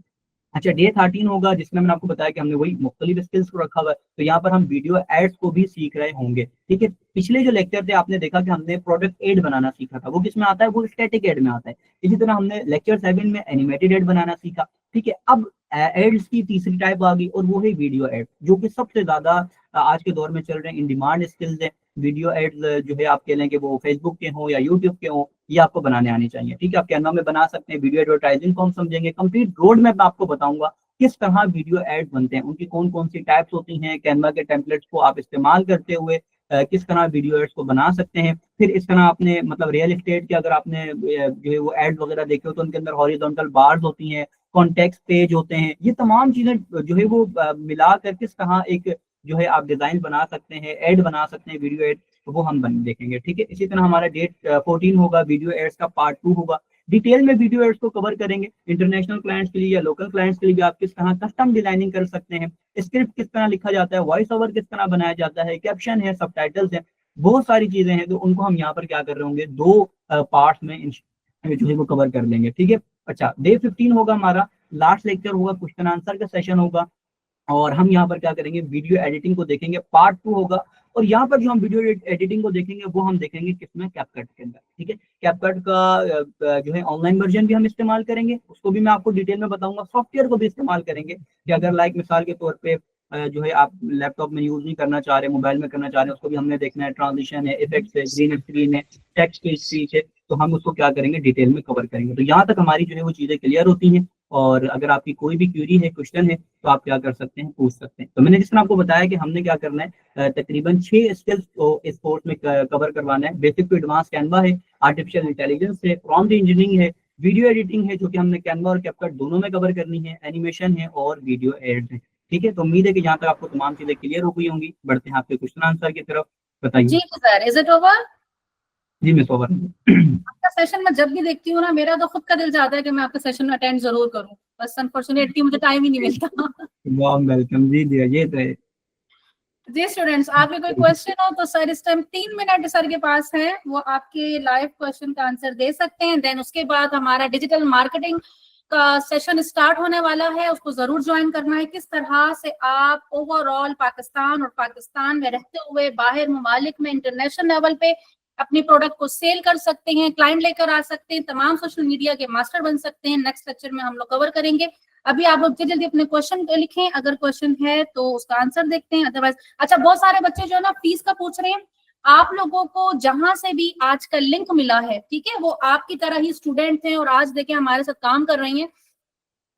अच्छा, डे 13 होगा जिसमें मैंने आपको बताया कि हमने वही मुख्तलिफ स्किल्स को रखा हुआ है, तो यहाँ पर हम वीडियो एड्स को भी सीख रहे होंगे। ठीक है, पिछले जो लेक्चर थे आपने देखा कि हमने प्रोडक्ट एड बनाना सीखा था, वो किसमें आता है, वो स्टैटिक एड में आता है। इसी तरह हमने लेक्चर 7 में एनिमेटेड एड बनाना सीखा। ठीक है, अब एड्स की तीसरी टाइप आ गई और वो है वीडियो एड, जो कि सबसे ज्यादा आज के दौर में चल रहे हैं, इन डिमांड स्किल्स है। वीडियो एड्स जो है आप कह लें कि वो फेसबुक के हों या यूट्यूब के हों, ये आपको बनाने आनी चाहिए। ठीक है, आप कैनवा में बना सकते हैं। वीडियो एडवर्टाइजिंग को हम समझेंगे, कंप्लीट रोड मैप आपको बताऊंगा किस तरह वीडियो एड बनते हैं, उनकी कौन कौन सी टाइप्स होती हैं, कैनवा के टेम्पलेट्स को आप इस्तेमाल करते हुए किस तरह वीडियो एड्स को बना सकते हैं। फिर इस तरह आपने मतलब रियल एस्टेट के अगर आपने जो है वो एड्स वगैरह देखे हो तो उनके अंदर हॉरिजॉन्टल बार्स होती हैं, कॉन्टेक्स्ट पेज होते हैं, ये तमाम चीजें जो है वो मिलाकर किस तरह एक जो है आप डिजाइन बना सकते हैं, एड बना सकते हैं, वीडियो एड, तो वो हम बन देखेंगे। ठीक है, इसी तरह हमारा डेट 14 होगा, वीडियो एड्स का पार्ट 2 होगा। डिटेल में वीडियो एड्स को कवर करेंगे, इंटरनेशनल क्लाइंट्स के लिए या लोकल क्लाइंट्स के लिए भी आप किस तरह कस्टम डिजाइनिंग कर सकते हैं, स्क्रिप्ट किस तरह लिखा जाता है, वॉइस ओवर किस तरह बनाया जाता है, कैप्शन है, सबटाइटल्स हैं, बहुत सारी चीजें हैं, तो उनको हम यहाँ पर क्या कर रहे होंगे, 2 पार्ट्स में जो है वो कवर कर लेंगे। ठीक है, अच्छा, डे 15 होगा हमारा, लास्ट लेक्चर होगा, क्वेश्चन आंसर का सेशन होगा, और हम यहाँ पर क्या करेंगे, वीडियो एडिटिंग को देखेंगे, पार्ट 2 होगा। और यहाँ पर जो हम वीडियो एडिटिंग को देखेंगे वो हम देखेंगे किसमें, कैपकट के अंदर। ठीक है, कैपकट का जो है ऑनलाइन वर्जन भी हम इस्तेमाल करेंगे, उसको भी मैं आपको डिटेल में बताऊंगा। सॉफ्टवेयर को भी इस्तेमाल करेंगे कि अगर लाइक मिसाल के तौर पे जो है आप लैपटॉप में यूज नहीं करना चाह रहे, मोबाइल में करना चाह रहे हैं, उसको भी हमने देखना है, ट्रांजिशन है, इफेक्ट्स है, ग्रीन स्क्रीन है, टेक्स्ट टू स्पीच है, तो हम उसको क्या करेंगे, डिटेल में कवर करेंगे। तो यहाँ तक हमारी जो है वो चीजें क्लियर होती हैं, और अगर आपकी कोई भी क्वेरी है, क्वेश्चन है, तो आप क्या कर सकते हैं, पूछ सकते हैं। तो मैंने जिस तरह आपको बताया कि हमने क्या करना है, तकरीबन 6 स्किल्स को इस कोर्स में कवर करवाना है। बेसिक टू एडवांस कैनवा है, आर्टिफिशियल इंटेलिजेंस है, प्रॉम्प्ट इंजीनियरिंग है, वीडियो एडिटिंग है जो कि हमने कैनवा और कैपकट दोनों में कवर करनी है, एनिमेशन है और वीडियो एड्स है। ठीक है, तो उम्मीद है कि यहाँ तक आपको तमाम चीजें क्लियर हो गई होंगी। बढ़ते हैं आपके क्वेश्चन आंसर की तरफ, बताइए। जी सर, इज इट ओवर? जी मिस ओवर। आपका सेशन मैं जब भी देखती हूँ ना, मेरा तो खुद का दिल चाहता है कि मैं आपके सेशन में अटेंड जरूर करूँ, बस अनफॉर्चुनेटली मुझे टाइम ही नहीं मिलता। वार्म वेलकम जी, ये तो है। जी स्टूडेंट्स, आपके कोई क्वेश्चन हो तो सर इस टाइम 3 मिनट सर के पास है, वो आपके लाइव क्वेश्चन का आंसर दे सकते हैं। देन उसके बाद हमारा डिजिटल मार्केटिंग का सेशन स्टार्ट होने वाला है, उसको जरूर ज्वाइन करना है। किस तरह से आप ओवरऑल पाकिस्तान और पाकिस्तान में रहते हुए बाहर ममालिक में इंटरनेशनल लेवल पे अपनी प्रोडक्ट को सेल कर सकते हैं, क्लाइंट लेकर आ सकते हैं, तमाम सोशल मीडिया के मास्टर बन सकते हैं, नेक्स्ट लेक्चर में हम लोग कवर करेंगे। अभी आप लोग जल्दी अपने क्वेश्चन लिखें, अगर क्वेश्चन है तो उसका आंसर देखते हैं, अदरवाइज। अच्छा, बहुत सारे बच्चे जो है ना फीस का पूछ रहे हैं। आप लोगों को जहां से भी आज का लिंक मिला है, ठीक है, वो आपकी तरह ही स्टूडेंट थे और आज देखें हमारे साथ काम कर रही हैं,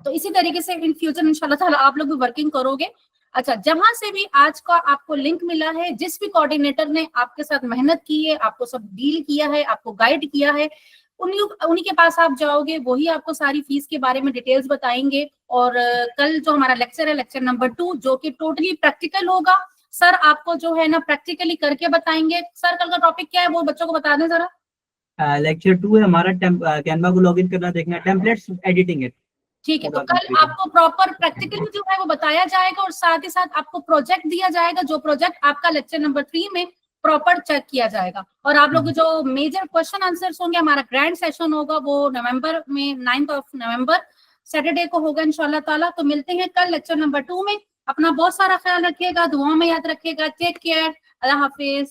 तो इसी तरीके से इन फ्यूचर इंशाल्लाह ताला आप लोग भी वर्किंग करोगे। अच्छा, जहां से भी आज का आपको लिंक मिला है, जिस भी कोऑर्डिनेटर ने आपके साथ मेहनत की है, आपको सब डील किया है, आपको गाइड किया है, उन्हीं के पास आप जाओगे, वही आपको सारी फीस के बारे में डिटेल्स बताएंगे। और कल जो हमारा लेक्चर है, लेक्चर नंबर 2, जो कि टोटली प्रैक्टिकल होगा, सर आपको जो है ना प्रैक्टिकली करके बताएंगे। सर कल का टॉपिक क्या है वो बच्चों को बता दें जरा। लेक्चर 2 है हमारा, कैनवा को लॉगिन करना, देखना, टेम्पलेट्स एडिटिंग है। ठीक है, तो कल आपको प्रॉपर प्रैक्टिकली जो है वो बताया जाएगा और साथ ही साथ आपको प्रोजेक्ट दिया जाएगा, जो प्रोजेक्ट आपका लेक्चर नंबर 3 में प्रॉपर चेक किया जाएगा। और आप लोग जो मेजर क्वेश्चन आंसर्स होंगे, हमारा ग्रैंड सेशन होगा वो नवंबर में 9 नवंबर सैटरडे को होगा इंशाल्लाह ताला। तो मिलते हैं कल लेक्चर नंबर 2 में। अपना बहुत सारा ख्याल रखिएगा, दुआ में याद रखिएगा। टेक केयर, अल्लाह हाफिज।